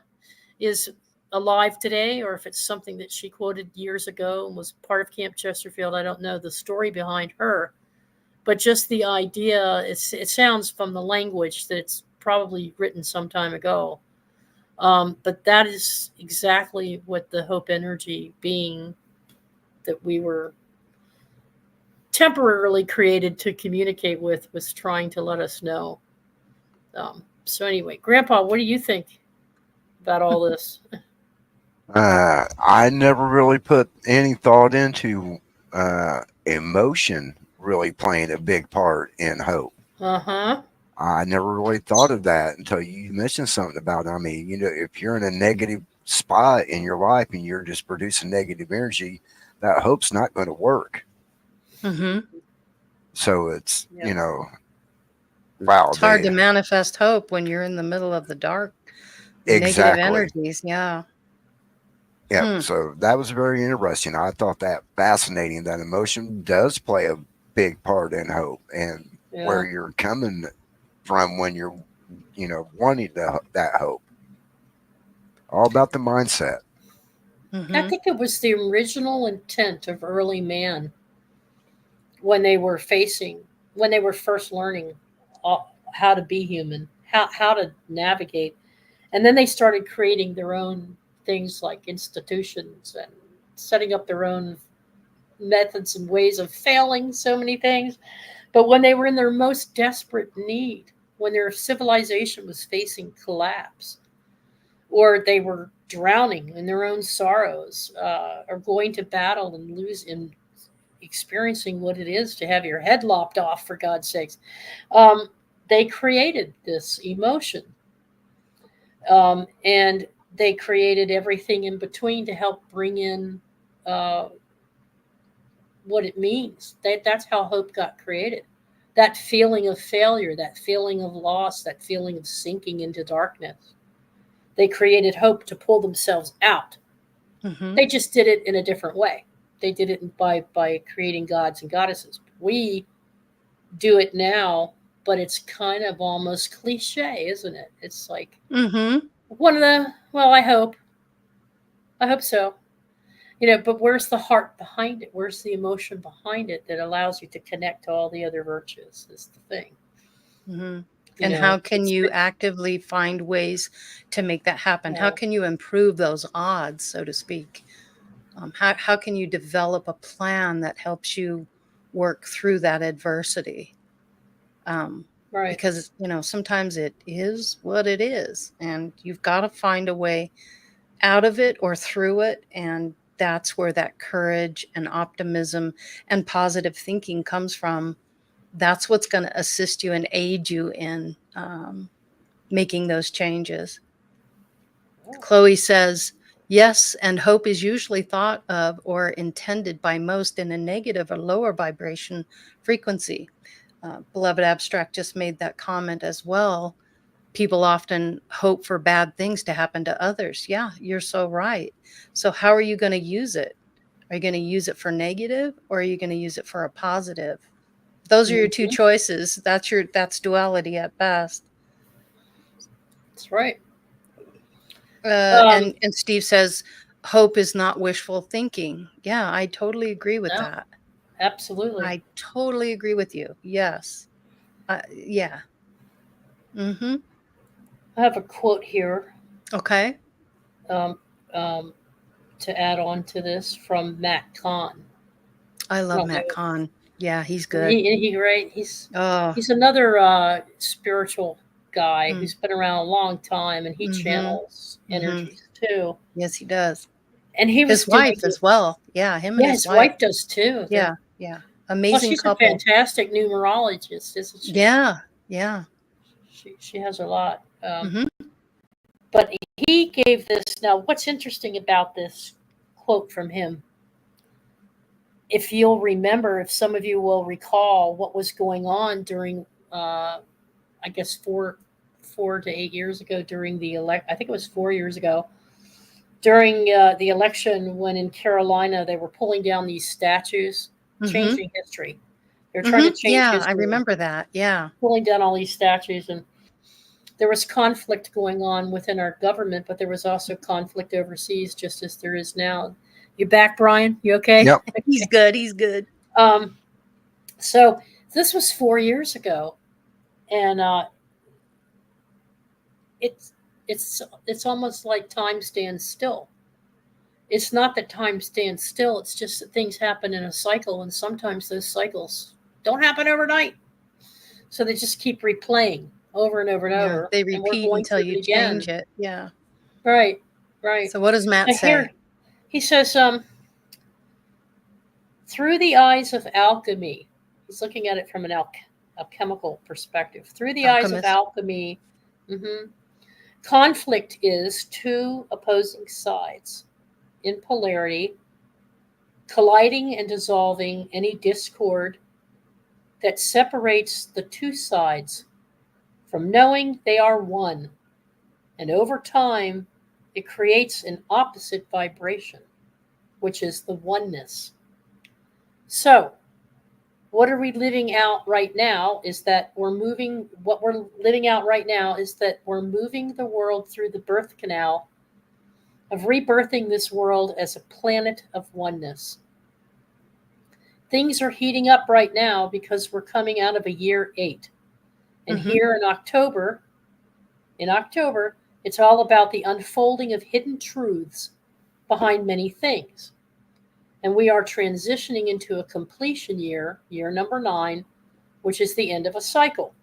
is alive today, or if it's something that she quoted years ago and was part of Camp Chesterfield. I don't know the story behind her, but just the idea, it sounds from the language that it's probably written some time ago. But that is exactly what the hope energy being that we were temporarily created to communicate with was trying to let us know. So anyway, Grandpa, what do you think about all this? I never really put any thought into emotion really playing a big part in hope. Uh-huh. I never really thought of that until you mentioned something about it. I mean, if you're in a negative spot in your life and you're just producing negative energy, that hope's not going to work. Mm-hmm. So it's, Yeah. wow. It's hard to manifest hope when you're in the middle of the dark, negative Exactly. energies. Yeah. Yeah. So that was very interesting. I thought that fascinating that emotion does play a big part in hope and where you're coming from when you're, wanting that hope. All about the mindset. Mm-hmm. I think it was the original intent of early man when they were first learning how to be human, how to navigate. And then they started creating their own things like institutions and setting up their own methods and ways of failing so many things. But when they were in their most desperate need, when their civilization was facing collapse, or they were drowning in their own sorrows, or going to battle and experiencing what it is to have your head lopped off, for God's sakes, they created this emotion. And they created everything in between to help bring in uh, what it means. That's how hope got created. That feeling of failure, that feeling of loss, that feeling of sinking into darkness. They created hope to pull themselves out. Mm-hmm. They just did it in a different way. They did it by creating gods and goddesses. We do it now, but it's kind of almost cliche, isn't it? It's like Mm-hmm. well, I hope so. But where's the heart behind it? Where's the emotion behind it that allows you to connect to all the other virtues? Is the thing. Mm-hmm. And how can you actively find ways to make that happen? How can you improve those odds, so to speak? How can you develop a plan that helps you work through that adversity? Right. Because, sometimes it is what it is, and you've got to find a way out of it or through it. And that's where that courage and optimism and positive thinking comes from. That's what's going to assist you and aid you in making those changes. Chloe says, yes, and hope is usually thought of or intended by most in a negative or lower vibration frequency. Beloved Abstract just made that comment as well. People often hope for bad things to happen to others. Yeah, you're so right. So how are you going to use it? Are you going to use it for negative, or are you going to use it for a positive? Those are your two choices. That's duality at best. That's right. And Steve says, hope is not wishful thinking. Yeah, I totally agree with No, that. absolutely. I totally agree with you. Yes. Yeah. Mm-hmm. I have a quote here Okay. um, um, to add on to this from Matt Kahn. I I love don't Matt know. Kahn. Yeah, he's good. He great. Oh. He's another spiritual guy Mm. who's been around a long time, and he Mm-hmm. channels Mm-hmm. energies too. Yes, he does. And he was His doing wife as this. well. Yeah, him and Yeah, his his wife. wife does too. Yeah, yeah. Well, Amazing she's a couple. fantastic numerologist, isn't she? Yeah, yeah. She has a lot. Mm-hmm. But he gave this. Now, what's interesting about this quote from him, if you'll remember, if some of you will recall what was going on during, I guess, 4 to 8 years ago during the I think it was 4 years ago, during the election when in Carolina they were pulling down these statues, Mm-hmm. changing history. They're trying to Mm-hmm. change Yeah, I history, remember that. Yeah. pulling down all these statues, and there was conflict going on within our government, but there was also conflict overseas, just as there is now. You back, Brian? You okay? Yep. He's good. He's good. Um, so This was 4 years ago, and it's almost like time stands still. It's not that time stands still, it's just that things happen in a cycle, and sometimes those cycles don't happen overnight. So they just keep replaying over and over and Yeah, over. they And we're repeat going until through you it again. change it. Yeah. Right, right. So what does Matt Now say? here, he says, through the eyes of alchemy, he's looking at it from an alchemical perspective. Through the eyes of Alchemist. alchemy, conflict is two opposing sides in polarity, colliding and dissolving any discord that separates the two sides from knowing they are one. And over time, it creates an opposite vibration, which is the oneness. So, what are we living out right now is that we're moving the world through the birth canal of rebirthing this world as a planet of oneness. Things are heating up right now because we're coming out of a year 8. And here in October, it's all about the unfolding of hidden truths behind many things. And we are transitioning into a completion year number 9, which is the end of a cycle.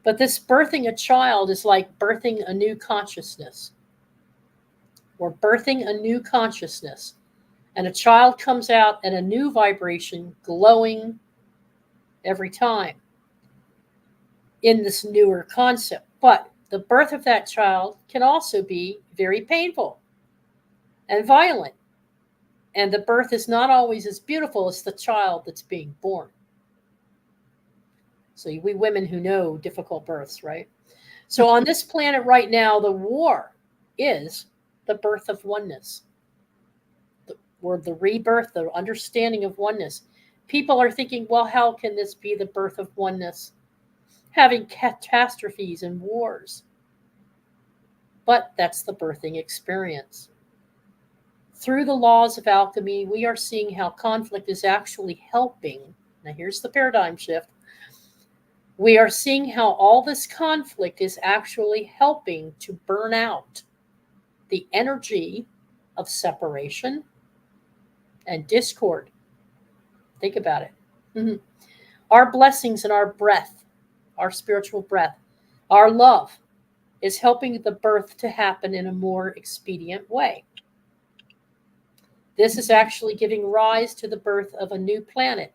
But this birthing a child is like birthing a new consciousness. We're birthing a new consciousness. And a child comes out at a new vibration, glowing every time in this newer concept. But the birth of that child can also be very painful and violent. And the birth is not always as beautiful as the child that's being born. So we women who know difficult births, right? So on this planet right now, the war is the birth of oneness. Or the rebirth, the understanding of oneness. People are thinking, well, how can this be the birth of oneness? Having catastrophes and wars. But that's the birthing experience. Through the laws of alchemy, we are seeing how conflict is actually helping. Now, here's the paradigm shift. We are seeing how all this conflict is actually helping to burn out the energy of separation and discord. Think about it. Mm-hmm. Our blessings and our breath, our spiritual breath, our love is helping the birth to happen in a more expedient way. This is actually giving rise to the birth of a new planet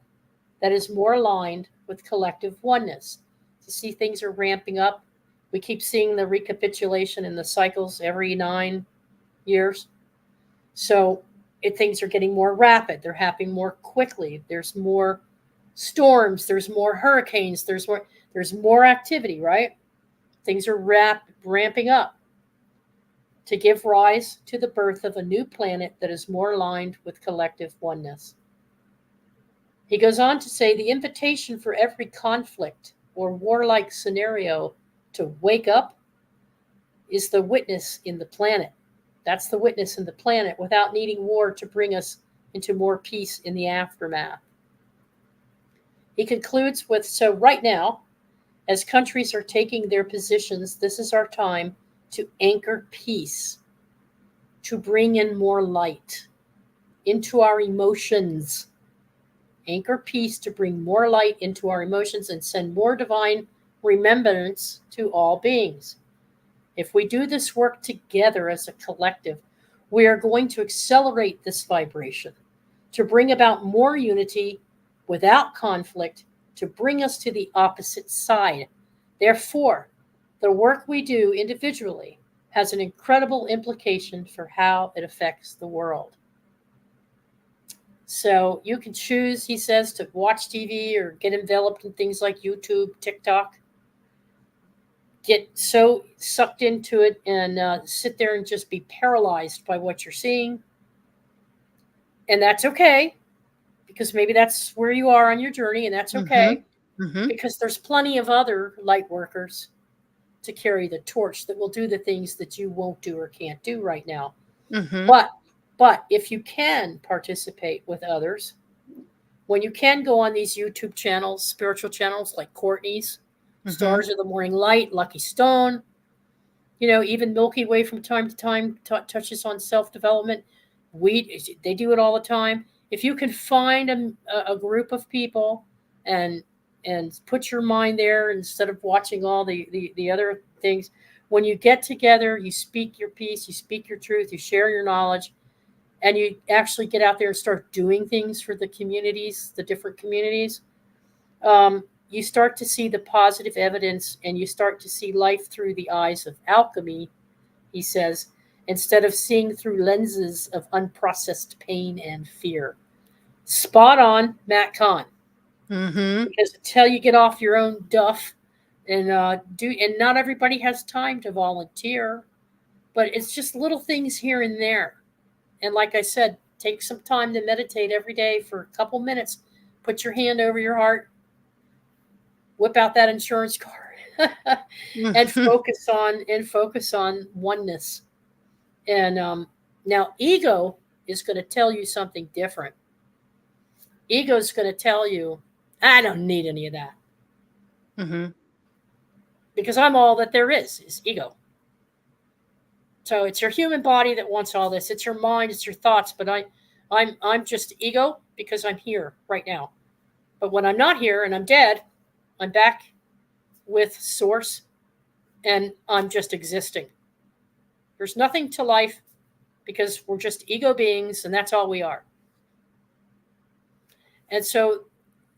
that is more aligned with collective oneness. You see, things are ramping up. We keep seeing the recapitulation in the cycles every 9 years. So things are getting more rapid. They're happening more quickly. There's more storms. There's more hurricanes. There's more activity, right? Things are ramping up to give rise to the birth of a new planet that is more aligned with collective oneness. He goes on to say the invitation for every conflict or warlike scenario to wake up is the witness in the planet. That's the witness in the planet without needing war to bring us into more peace in the aftermath. He concludes with, so right now, as countries are taking their positions, this is our time to anchor peace, to bring in more light into our emotions. Anchor peace to bring more light into our emotions and send more divine remembrance to all beings. If we do this work together as a collective, we are going to accelerate this vibration to bring about more unity without conflict, to bring us to the opposite side. Therefore, the work we do individually has an incredible implication for how it affects the world. So you can choose, he says, to watch TV or get enveloped in things like YouTube, TikTok, get so sucked into it and sit there and just be paralyzed by what you're seeing. And that's okay, because maybe that's where you are on your journey, and that's okay, because there's plenty of other light workers to carry the torch that will do the things that you won't do or can't do right now. But if you can participate with others, when you can go on these YouTube channels, spiritual channels like Courtney's, Stars of the Morning Light, Lucky Stone, even Milky Way from time to time touches on self-development. They do it all the time. If you can find a group of people and put your mind there instead of watching all the other things, when you get together, you speak your piece, you speak your truth, you share your knowledge, and you actually get out there and start doing things for the communities, the different communities, you start to see the positive evidence, and you start to see life through the eyes of alchemy, he says, instead of seeing through lenses of unprocessed pain and fear. Spot on, Matt Kahn. Because until you get off your own duff and not everybody has time to volunteer, but it's just little things here and there. And like I said, take some time to meditate every day for a couple minutes. Put your hand over your heart, whip out that insurance card, and focus on oneness. And now ego is going to tell you something different. Ego is going to tell you, I don't need any of that. Because I'm all that there is ego. So it's your human body that wants all this. It's your mind, it's your thoughts, but I'm just ego because I'm here right now. But when I'm not here and I'm dead, I'm back with source and I'm just existing. There's nothing to life because we're just ego beings and that's all we are. And so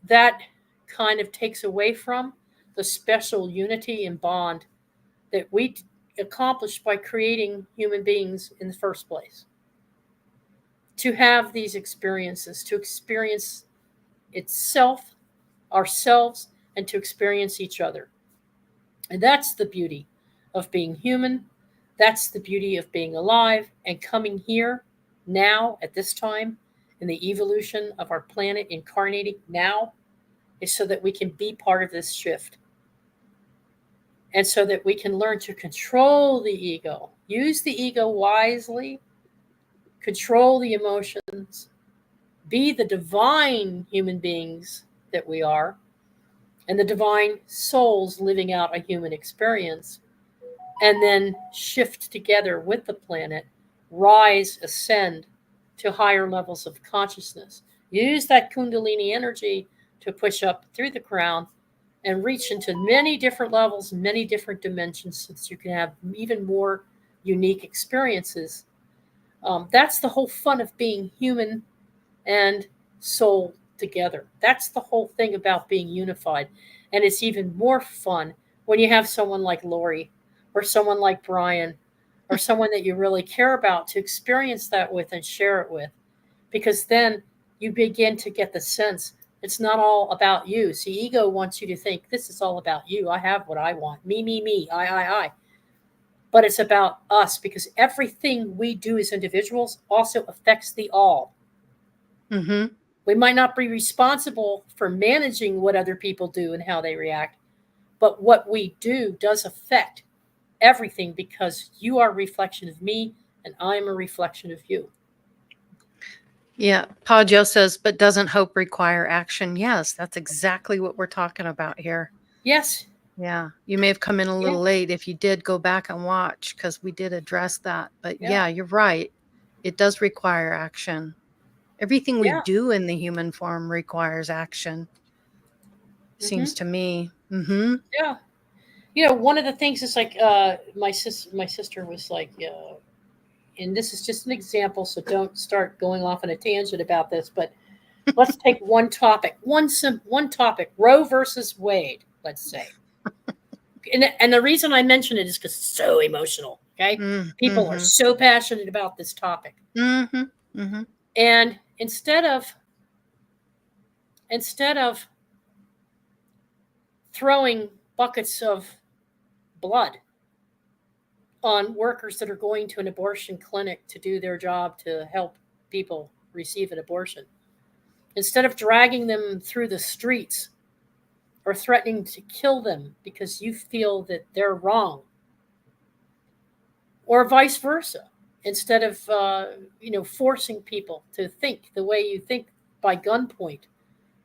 that kind of takes away from the special unity and bond that we accomplished by creating human beings in the first place. To have these experiences, to experience itself, ourselves, and to experience each other. And that's the beauty of being human. That's the beauty of being alive and coming here now at this time in the evolution of our planet, incarnating now, is so that we can be part of this shift. And so that we can learn to control the ego, use the ego wisely, control the emotions, be the divine human beings that we are, and the divine souls living out a human experience, and then shift together with the planet, rise, ascend to higher levels of consciousness. Use that Kundalini energy to push up through the crown and reach into many different levels, many different dimensions, so that you can have even more unique experiences. That's the whole fun of being human and soul together. That's the whole thing about being unified. And it's even more fun when you have someone like Lori or someone like Brian or someone that you really care about to experience that with and share it with. Because then you begin to get the sense it's not all about you. See, ego wants you to think this is all about you. I have what I want. Me, I. But it's about us because everything we do as individuals also affects the all. We might not be responsible for managing what other people do and how they react, but what we do does affect everything because you are a reflection of me and I'm a reflection of you. Yeah, Pa Joe says, but doesn't hope require action? Yes, that's exactly what we're talking about here. Yes. Yeah, you may have come in a little late. If you did, go back and watch because we did address that. But yeah, you're right. It does require action. Everything we do in the human form requires action. Seems to me. Yeah. One of the things is like my sister was like, and this is just an example, so don't start going off on a tangent about this, but let's take one topic, one topic, Roe versus Wade, let's say. And the reason I mention it is because it's so emotional, okay? People are so passionate about this topic. And instead of throwing buckets of blood on workers that are going to an abortion clinic to do their job to help people receive an abortion, instead of dragging them through the streets or threatening to kill them because you feel that they're wrong, or vice versa, instead of forcing people to think the way you think by gunpoint,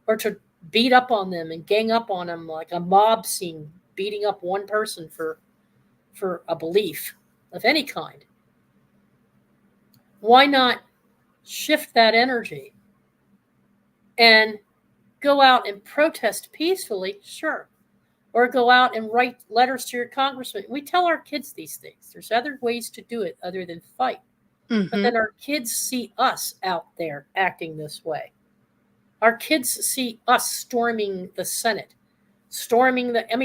or to beat up on them and gang up on them like a mob scene, beating up one person for a belief of any kind. Why not shift that energy and go out and protest peacefully? Sure. Or go out and write letters to your congressman. We tell our kids these things. There's other ways to do it other than fight. But then our kids see us out there acting this way. Our kids see us storming the Senate,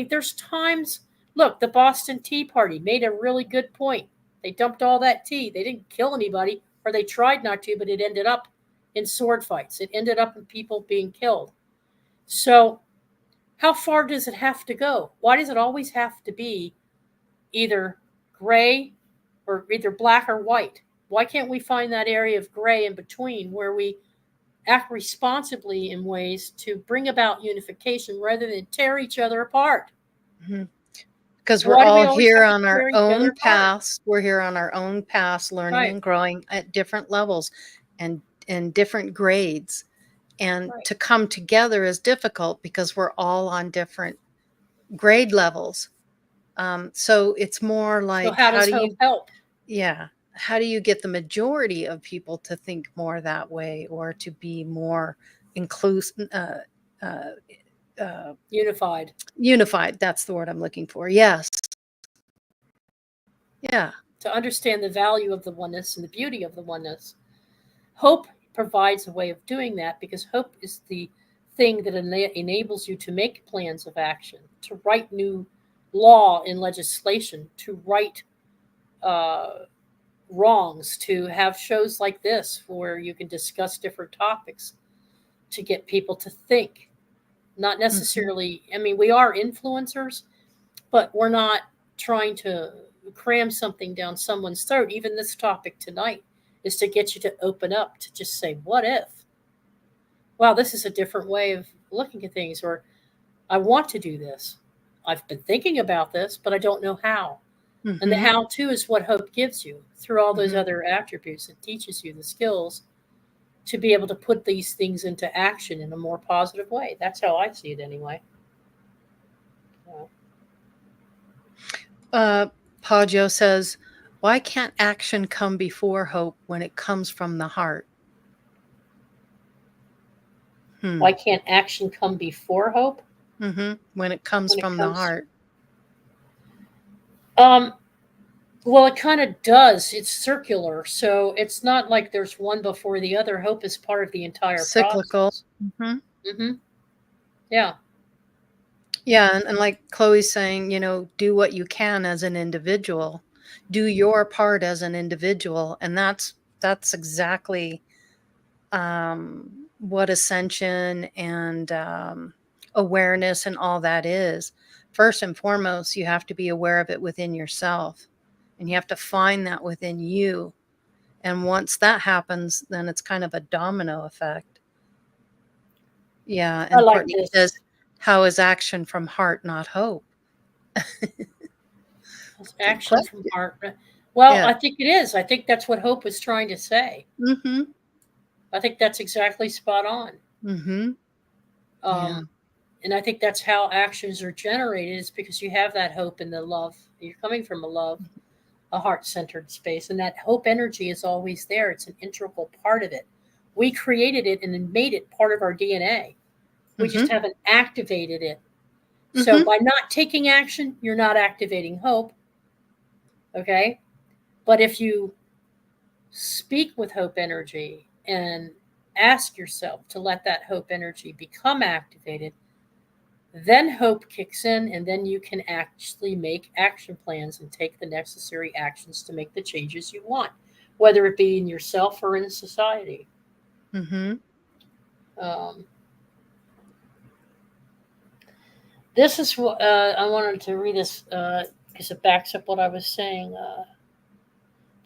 there's times, look, the Boston Tea Party made a really good point. They dumped all that tea. They didn't kill anybody, or they tried not to, but it ended up in sword fights. It ended up in people being killed. So how far does it have to go? Why does it always have to be either gray or either black or white? Why can't we find that area of gray in between where we act responsibly in ways to bring about unification rather than tear each other apart? Because we're all here on our own paths. We're here on our own paths, learning and growing at different levels and in different grades. And to come together is difficult because we're all on different grade levels. So it's more like, so how do you help? Yeah. How do you get the majority of people to think more that way, or to be more inclusive, unified? Unified. That's the word I'm looking for. Yes. Yeah. To understand the value of the oneness and the beauty of the oneness. Hope provides a way of doing that, because hope is the thing that enables you to make plans of action, to write new law in legislation, to right wrongs, to have shows like this where you can discuss different topics, to get people to think. Not necessarily, we are influencers, but we're not trying to cram something down someone's throat. Even this topic tonight is to get you to open up, to just say, what if? Wow, this is a different way of looking at things, or I want to do this. I've been thinking about this, but I don't know how. And the how-to is what hope gives you through all those other attributes. It teaches you the skills to be able to put these things into action in a more positive way. That's how I see it anyway. Pajo says, why can't action come before hope when it comes from the heart? Why can't action come before hope? When it comes from the heart. Well, it kind of does. It's circular. So it's not like there's one before the other. Hope is part of the entire cyclical process. Yeah. Yeah. And like Chloe's saying, do what you can as an individual. Do your part as an individual. And that's exactly what Ascension and awareness and all that is. First and foremost, you have to be aware of it within yourself, and you have to find that within you. And once that happens, then it's kind of a domino effect. Yeah. And Courtney says, how is action from heart, not hope? Action from heart. Well, I think it is. I think that's what hope is trying to say. I think that's exactly spot on. And I think that's how actions are generated, is because you have that hope and the love. You're coming from a heart-centered space, and that hope energy is always there. It's an integral part of it. We created it and made it part of our DNA. We just haven't activated it. So by not taking action, you're not activating hope. Okay? But if you speak with hope energy and ask yourself to let that hope energy become activated, then hope kicks in, and then you can actually make action plans and take the necessary actions to make the changes you want, whether it be in yourself or in society. This is what I wanted to read this because it backs up what I was saying.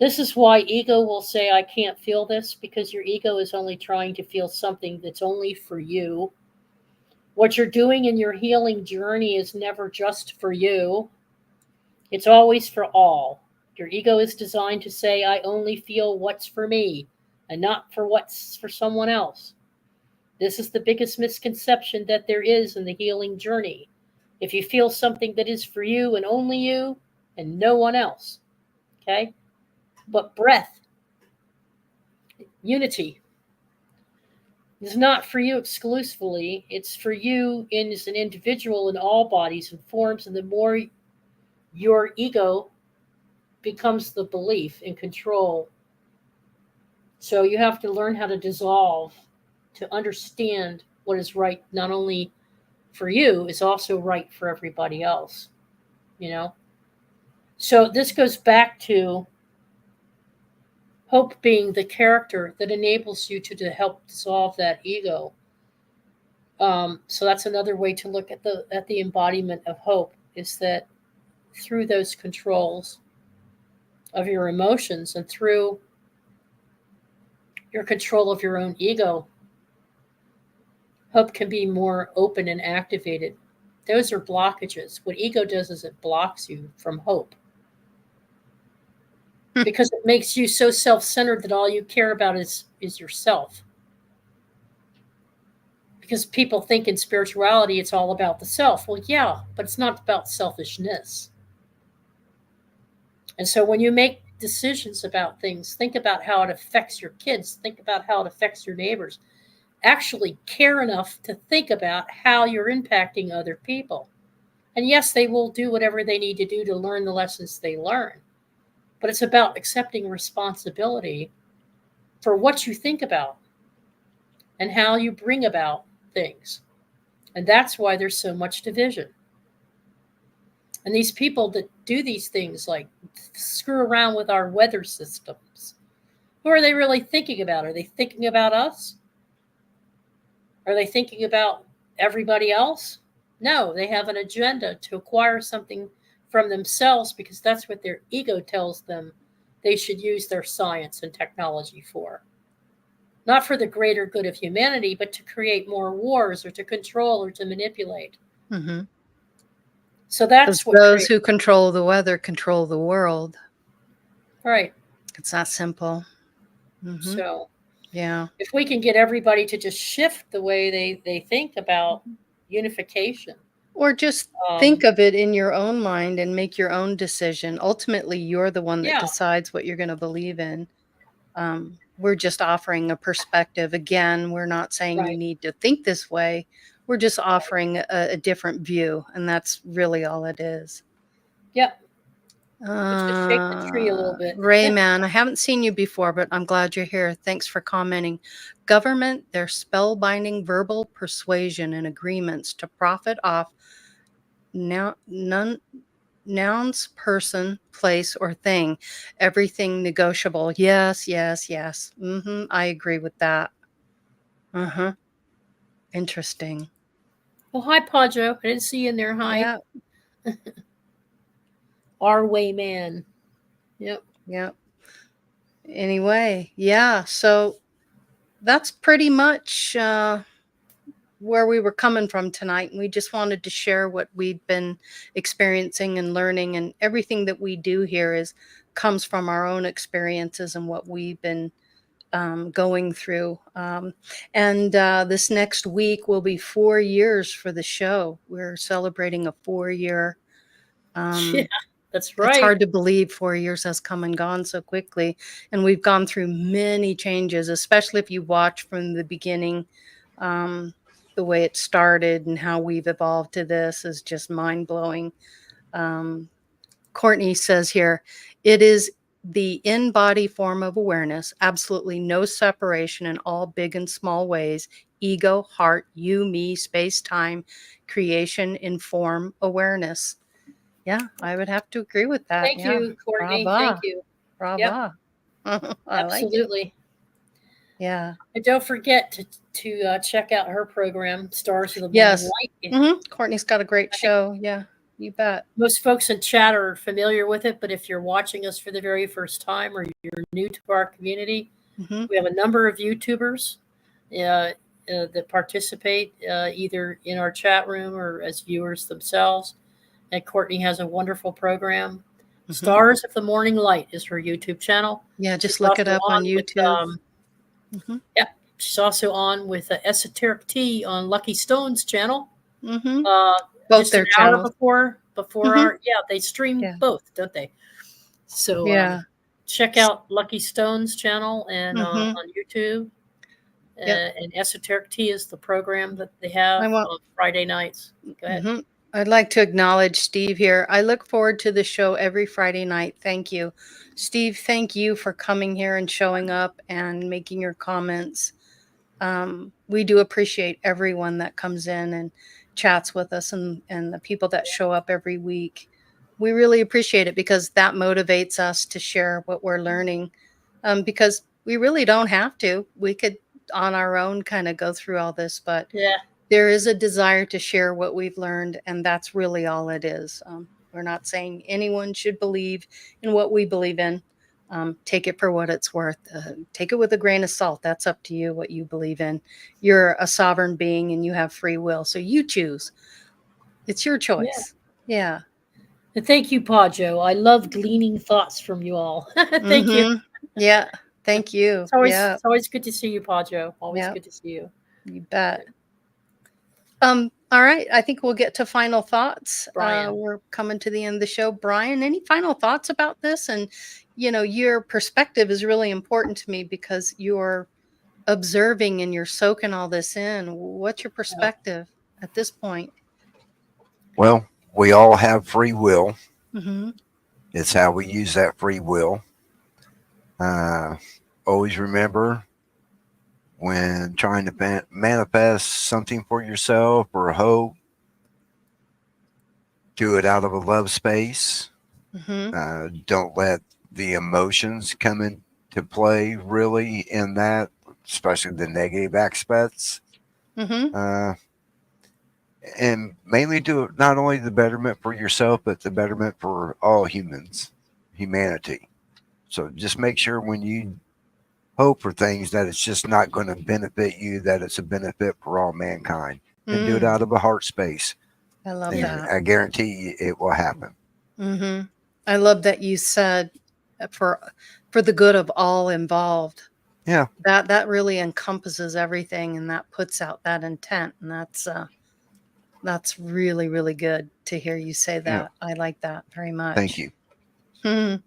This is why ego will say, I can't feel this, because your ego is only trying to feel something that's only for you. What you're doing in your healing journey is never just for you. It's always for all. Your ego is designed to say, I only feel what's for me and not for what's for someone else. This is the biggest misconception that there is in the healing journey. If you feel something that is for you and only you and no one else, okay? But breath, unity, is not for you exclusively. It's for you as an individual in all bodies and forms. And the more your ego becomes the belief in control. So you have to learn how to dissolve, to understand what is right, not only for you, is also right for everybody else, you know? So this goes back to hope being the character that enables you to help dissolve that ego. So that's another way to look at the embodiment of hope, is that through those controls of your emotions and through your control of your own ego, hope can be more open and activated. Those are blockages. What ego does is it blocks you from hope. Because it makes you so self-centered that all you care about is yourself. Because people think in spirituality it's all about the self. Well, yeah, but it's not about selfishness. And so when you make decisions about things, think about how it affects your kids, think about how it affects your neighbors. Actually care enough to think about how you're impacting other people. And yes, they will do whatever they need to do to learn the lessons they learn. But it's about accepting responsibility for what you think about and how you bring about things. And that's why there's so much division. And these people that do these things, like screw around with our weather systems, who are they really thinking about? Are they thinking about us? Are they thinking about everybody else? No, they have an agenda to acquire something from themselves because that's what their ego tells them they should use their science and technology for. Not for the greater good of humanity, but to create more wars or to control or to manipulate. Mm-hmm. So that's what those who control the weather control the world. Right. It's that simple. Mm-hmm. So yeah, if we can get everybody to just shift the way they think about unification. Or just think of it in your own mind and make your own decision. Ultimately, you're the one that decides what you're going to believe in. We're just offering a perspective. Again, we're not saying you need to think this way. We're just offering a different view, and that's really all it is. Yep. Let's just shake the tree a little bit. Rayman, I haven't seen you before, but I'm glad you're here. Thanks for commenting. Government, their spellbinding verbal persuasion and agreements to profit off nouns, person, place, or thing. Everything negotiable. Yes, yes, yes. I agree with that. Interesting. Well, hi, Padjo. I didn't see you in there. Hi. Yeah. Our way man. Yep. Yep. Anyway, yeah. So that's pretty much where we were coming from tonight. And we just wanted to share what we've been experiencing and learning, and everything that we do here comes from our own experiences and what we've been going through. And this next week will be 4 years for the show. We're celebrating a 4-year. Yeah, that's right. It's hard to believe 4 years has come and gone so quickly. And we've gone through many changes, especially if you watch from the beginning. The way it started and how we've evolved to this is just mind-blowing. Courtney says here, it is the in-body form of awareness, absolutely no separation in all big and small ways, ego, heart, you, me, space, time, creation, inform, awareness. Yeah, I would have to agree with that. Thank you, Courtney. Brava. Thank you. Brava. Yep. I Absolutely. Like it. Yeah. And don't forget to check out her program, Stars of the Morning Light. Courtney's got a great show. Yeah, you bet. Most folks in chat are familiar with it, but if you're watching us for the very first time or you're new to our community, we have a number of YouTubers that participate either in our chat room or as viewers themselves. And Courtney has a wonderful program. Stars of the Morning Light is her YouTube channel. Yeah, just look it up on YouTube. Yeah, she's also on with Esoteric Tea on Lucky Stone's channel. Mm-hmm. Uh, Both just their an hour channels. before Mhm. our they stream Yeah. both, don't they? So Yeah. check out Lucky Stone's channel and Mm-hmm. on YouTube. Yep. And Esoteric Tea is the program that they have I want. on Friday nights. Go ahead. Mm-hmm. I'd like to acknowledge Steve here. I look forward to the show every Friday night. Thank you, Steve. Thank you for coming here and showing up and making your comments. We do appreciate everyone that comes in and chats with us, and the people that show up every week. We really appreciate it because that motivates us to share what we're learning. Because we really don't have to. We could on our own kind of go through all this, but Yeah. there is a desire to share what we've learned, and that's really all it is. We're not saying anyone should believe in what we believe in. Take it for what it's worth. Take it with a grain of salt. That's up to you what you believe in. You're a sovereign being and you have free will. So you choose. It's your Yeah. choice. Yeah. And thank you, Pajo. I love gleaning thoughts from you all. Thank you. Mm-hmm. Yeah. Thank you. Yeah. It's always good to see you, Pajo. Always Yeah. good to see you. You bet. All right. I think we'll get to final thoughts. Brian. We're coming to the end of the show. Brian, any final thoughts about this? And, your perspective is really important to me because you're observing and you're soaking all this in. What's your perspective at this point? Well, we all have free will. Mm-hmm. It's how we use that free will. Uh, Always remember when trying to manifest something for yourself or hope, do it out of a love space. Mm-hmm. Don't let the emotions come into play really in that, especially the negative aspects. Mm-hmm. Uh, and mainly do it not only the betterment for yourself, but the betterment for all humans, humanity. So just make sure when you hope for things that it's just not going to benefit you, that it's a benefit for all mankind. And do it Mm, out of a heart space. I love And that. I guarantee you it will happen. Mm-hmm. I love that you said for the good of all involved. Yeah. That really encompasses everything, and that puts out that intent, and that's really, really good to hear you say Yeah. that. I like that very Thank much. you. Mhm.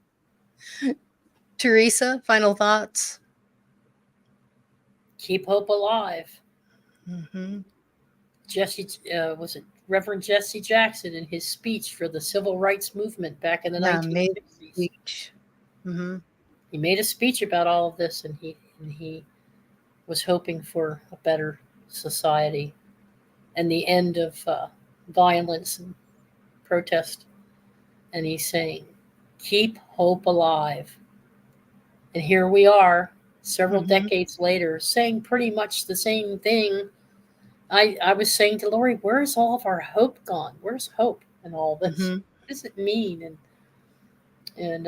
Teresa, final thoughts? Keep hope alive. Mm-hmm. Jesse, was it Reverend Jesse Jackson in his speech for the civil rights movement back in the Yeah, amazing 1960s? speech. Mm-hmm. He made a speech about all of this, and he was hoping for a better society and the end of violence and protest. And he's saying, "Keep hope alive." And here we are, several Mm-hmm. decades later, saying pretty much the same thing. I was saying to Lori, where's all of our hope gone? Where's hope in all this? Mm-hmm. What does it mean? And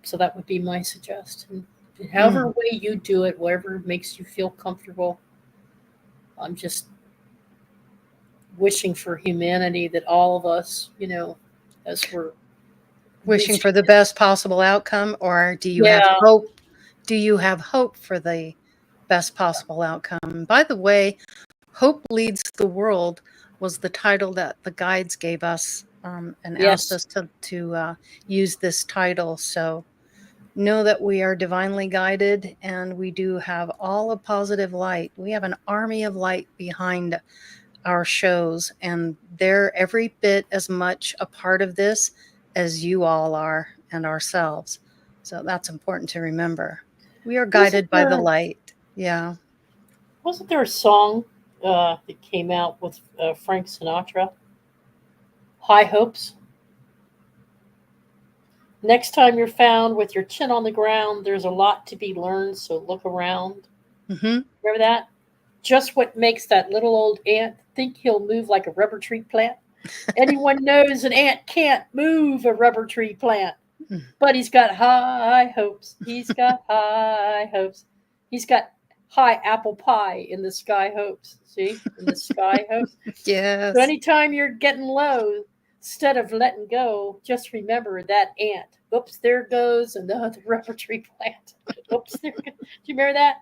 so that would be my suggestion. However Mm. way you do it, whatever makes you feel comfortable. I'm just wishing for humanity that all of us, as we're Wishing reaching for the this. best possible outcome, or do you have Yeah. hope? Do you have hope for the best possible outcome? By the way, Hope Leads the World was the title that the guides gave us, and asked Yes. us to use this title. So know that we are divinely guided and we do have all a positive light. We have an army of light behind our shows, and they're every bit as much a part of this as you all are and ourselves. So that's important to remember. We are Wasn't guided by the there light. Yeah. wasn't there a song that came out with Frank Sinatra? High Hopes. Next time you're found with your chin on the ground, there's a lot to be learned, so look around. Mm-hmm. Remember that? Just what makes that little old ant think he'll move like a rubber tree plant? Anyone knows an ant can't move a rubber tree plant. But he's got high hopes. He's got high hopes. He's got high apple pie in the sky hopes. See? In the sky hopes. So Yes. anytime you're getting low, instead of letting go, just remember that ant. Oops, there goes another rubber tree plant. Oops, there goes. Do you remember that?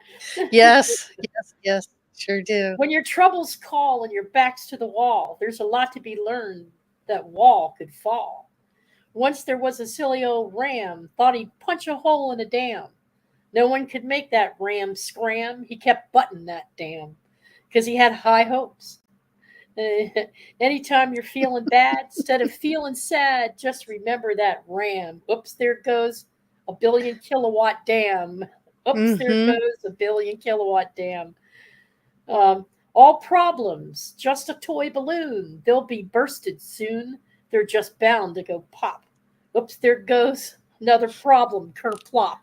Yes, yes, yes, sure do. When your troubles call and your back's to the wall, there's a lot to be learned. That wall could fall. Once there was a silly old ram, thought he'd punch a hole in a dam. No one could make that ram scram. He kept butting that dam because he had high hopes. Anytime you're feeling bad, instead of feeling sad, just remember that ram. Oops, there goes a billion kilowatt dam. Oops, there Mm-hmm. goes a billion kilowatt dam. All problems, just a toy balloon. They'll be bursted soon. They're just bound to go pop. Oops, there goes another problem, kerplop.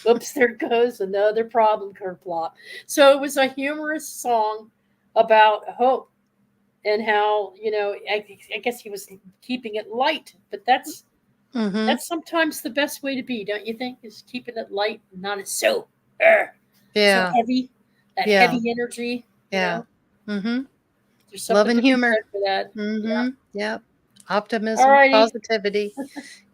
Oops, there goes another problem, kerplop. So it was a humorous song about hope and how, I guess he was keeping it light, but that's Mm-hmm. sometimes the best way to be, don't you think? Is keeping it light, and not so Yeah. heavy, that Yeah. heavy energy. Yeah. Mm-hmm. There's Love something and to be humor. said for that. Yeah. Mm-hmm. Yep. All Optimism, righty. positivity.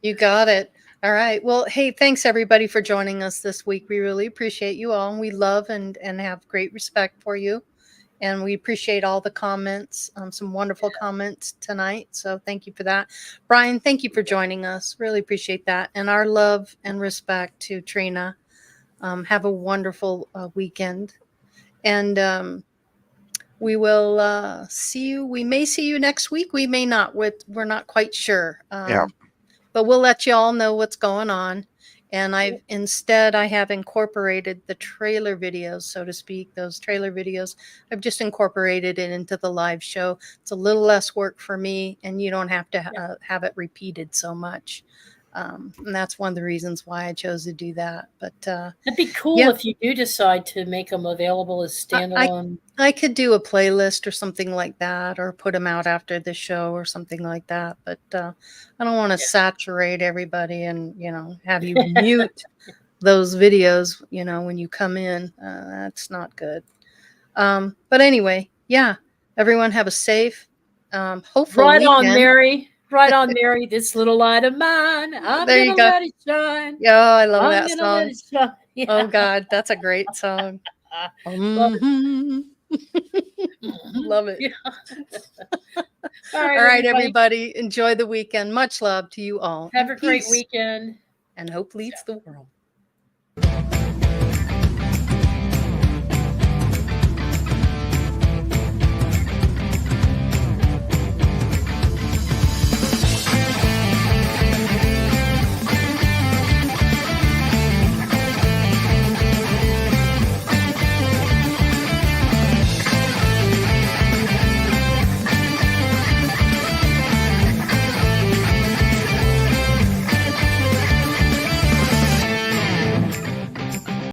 You got it. All right. Well, hey, thanks everybody for joining us this week. We really appreciate you all. And we love and have great respect for you. And we appreciate all the comments, some wonderful comments tonight. So thank you for that. Brian, thank you for joining us. Really appreciate that. And our love and respect to Trina. Have a wonderful weekend. And we will see you. We may see you next week. We may not. We're not quite sure. Yeah. But we'll let you all know what's going on. And I have incorporated the trailer videos, so to speak, those trailer videos. I've just incorporated it into the live show. It's a little less work for me, and you don't have to have it repeated so much. And that's one of the reasons why I chose to do that. But It'd be cool yeah, if you do decide to make them available as standalone. I could do a playlist or something like that, or put them out after the show or something like that. But I don't want to saturate everybody and, have you mute those videos, when you come in. That's not good. But anyway, yeah, everyone have a safe, hopeful Right on, weekend. Mary. Right on, Mary. This little light of mine, I'm There you gonna go. let it shine. Yeah, I love I'm that gonna let song. it shine. Yeah. Oh God, that's a great song. Love it. Mhm. Mhm. Love it. Yeah. All right, All right, everybody. everybody, enjoy the weekend. Much love to you all, Have and a great peace, weekend. and hope leads the world.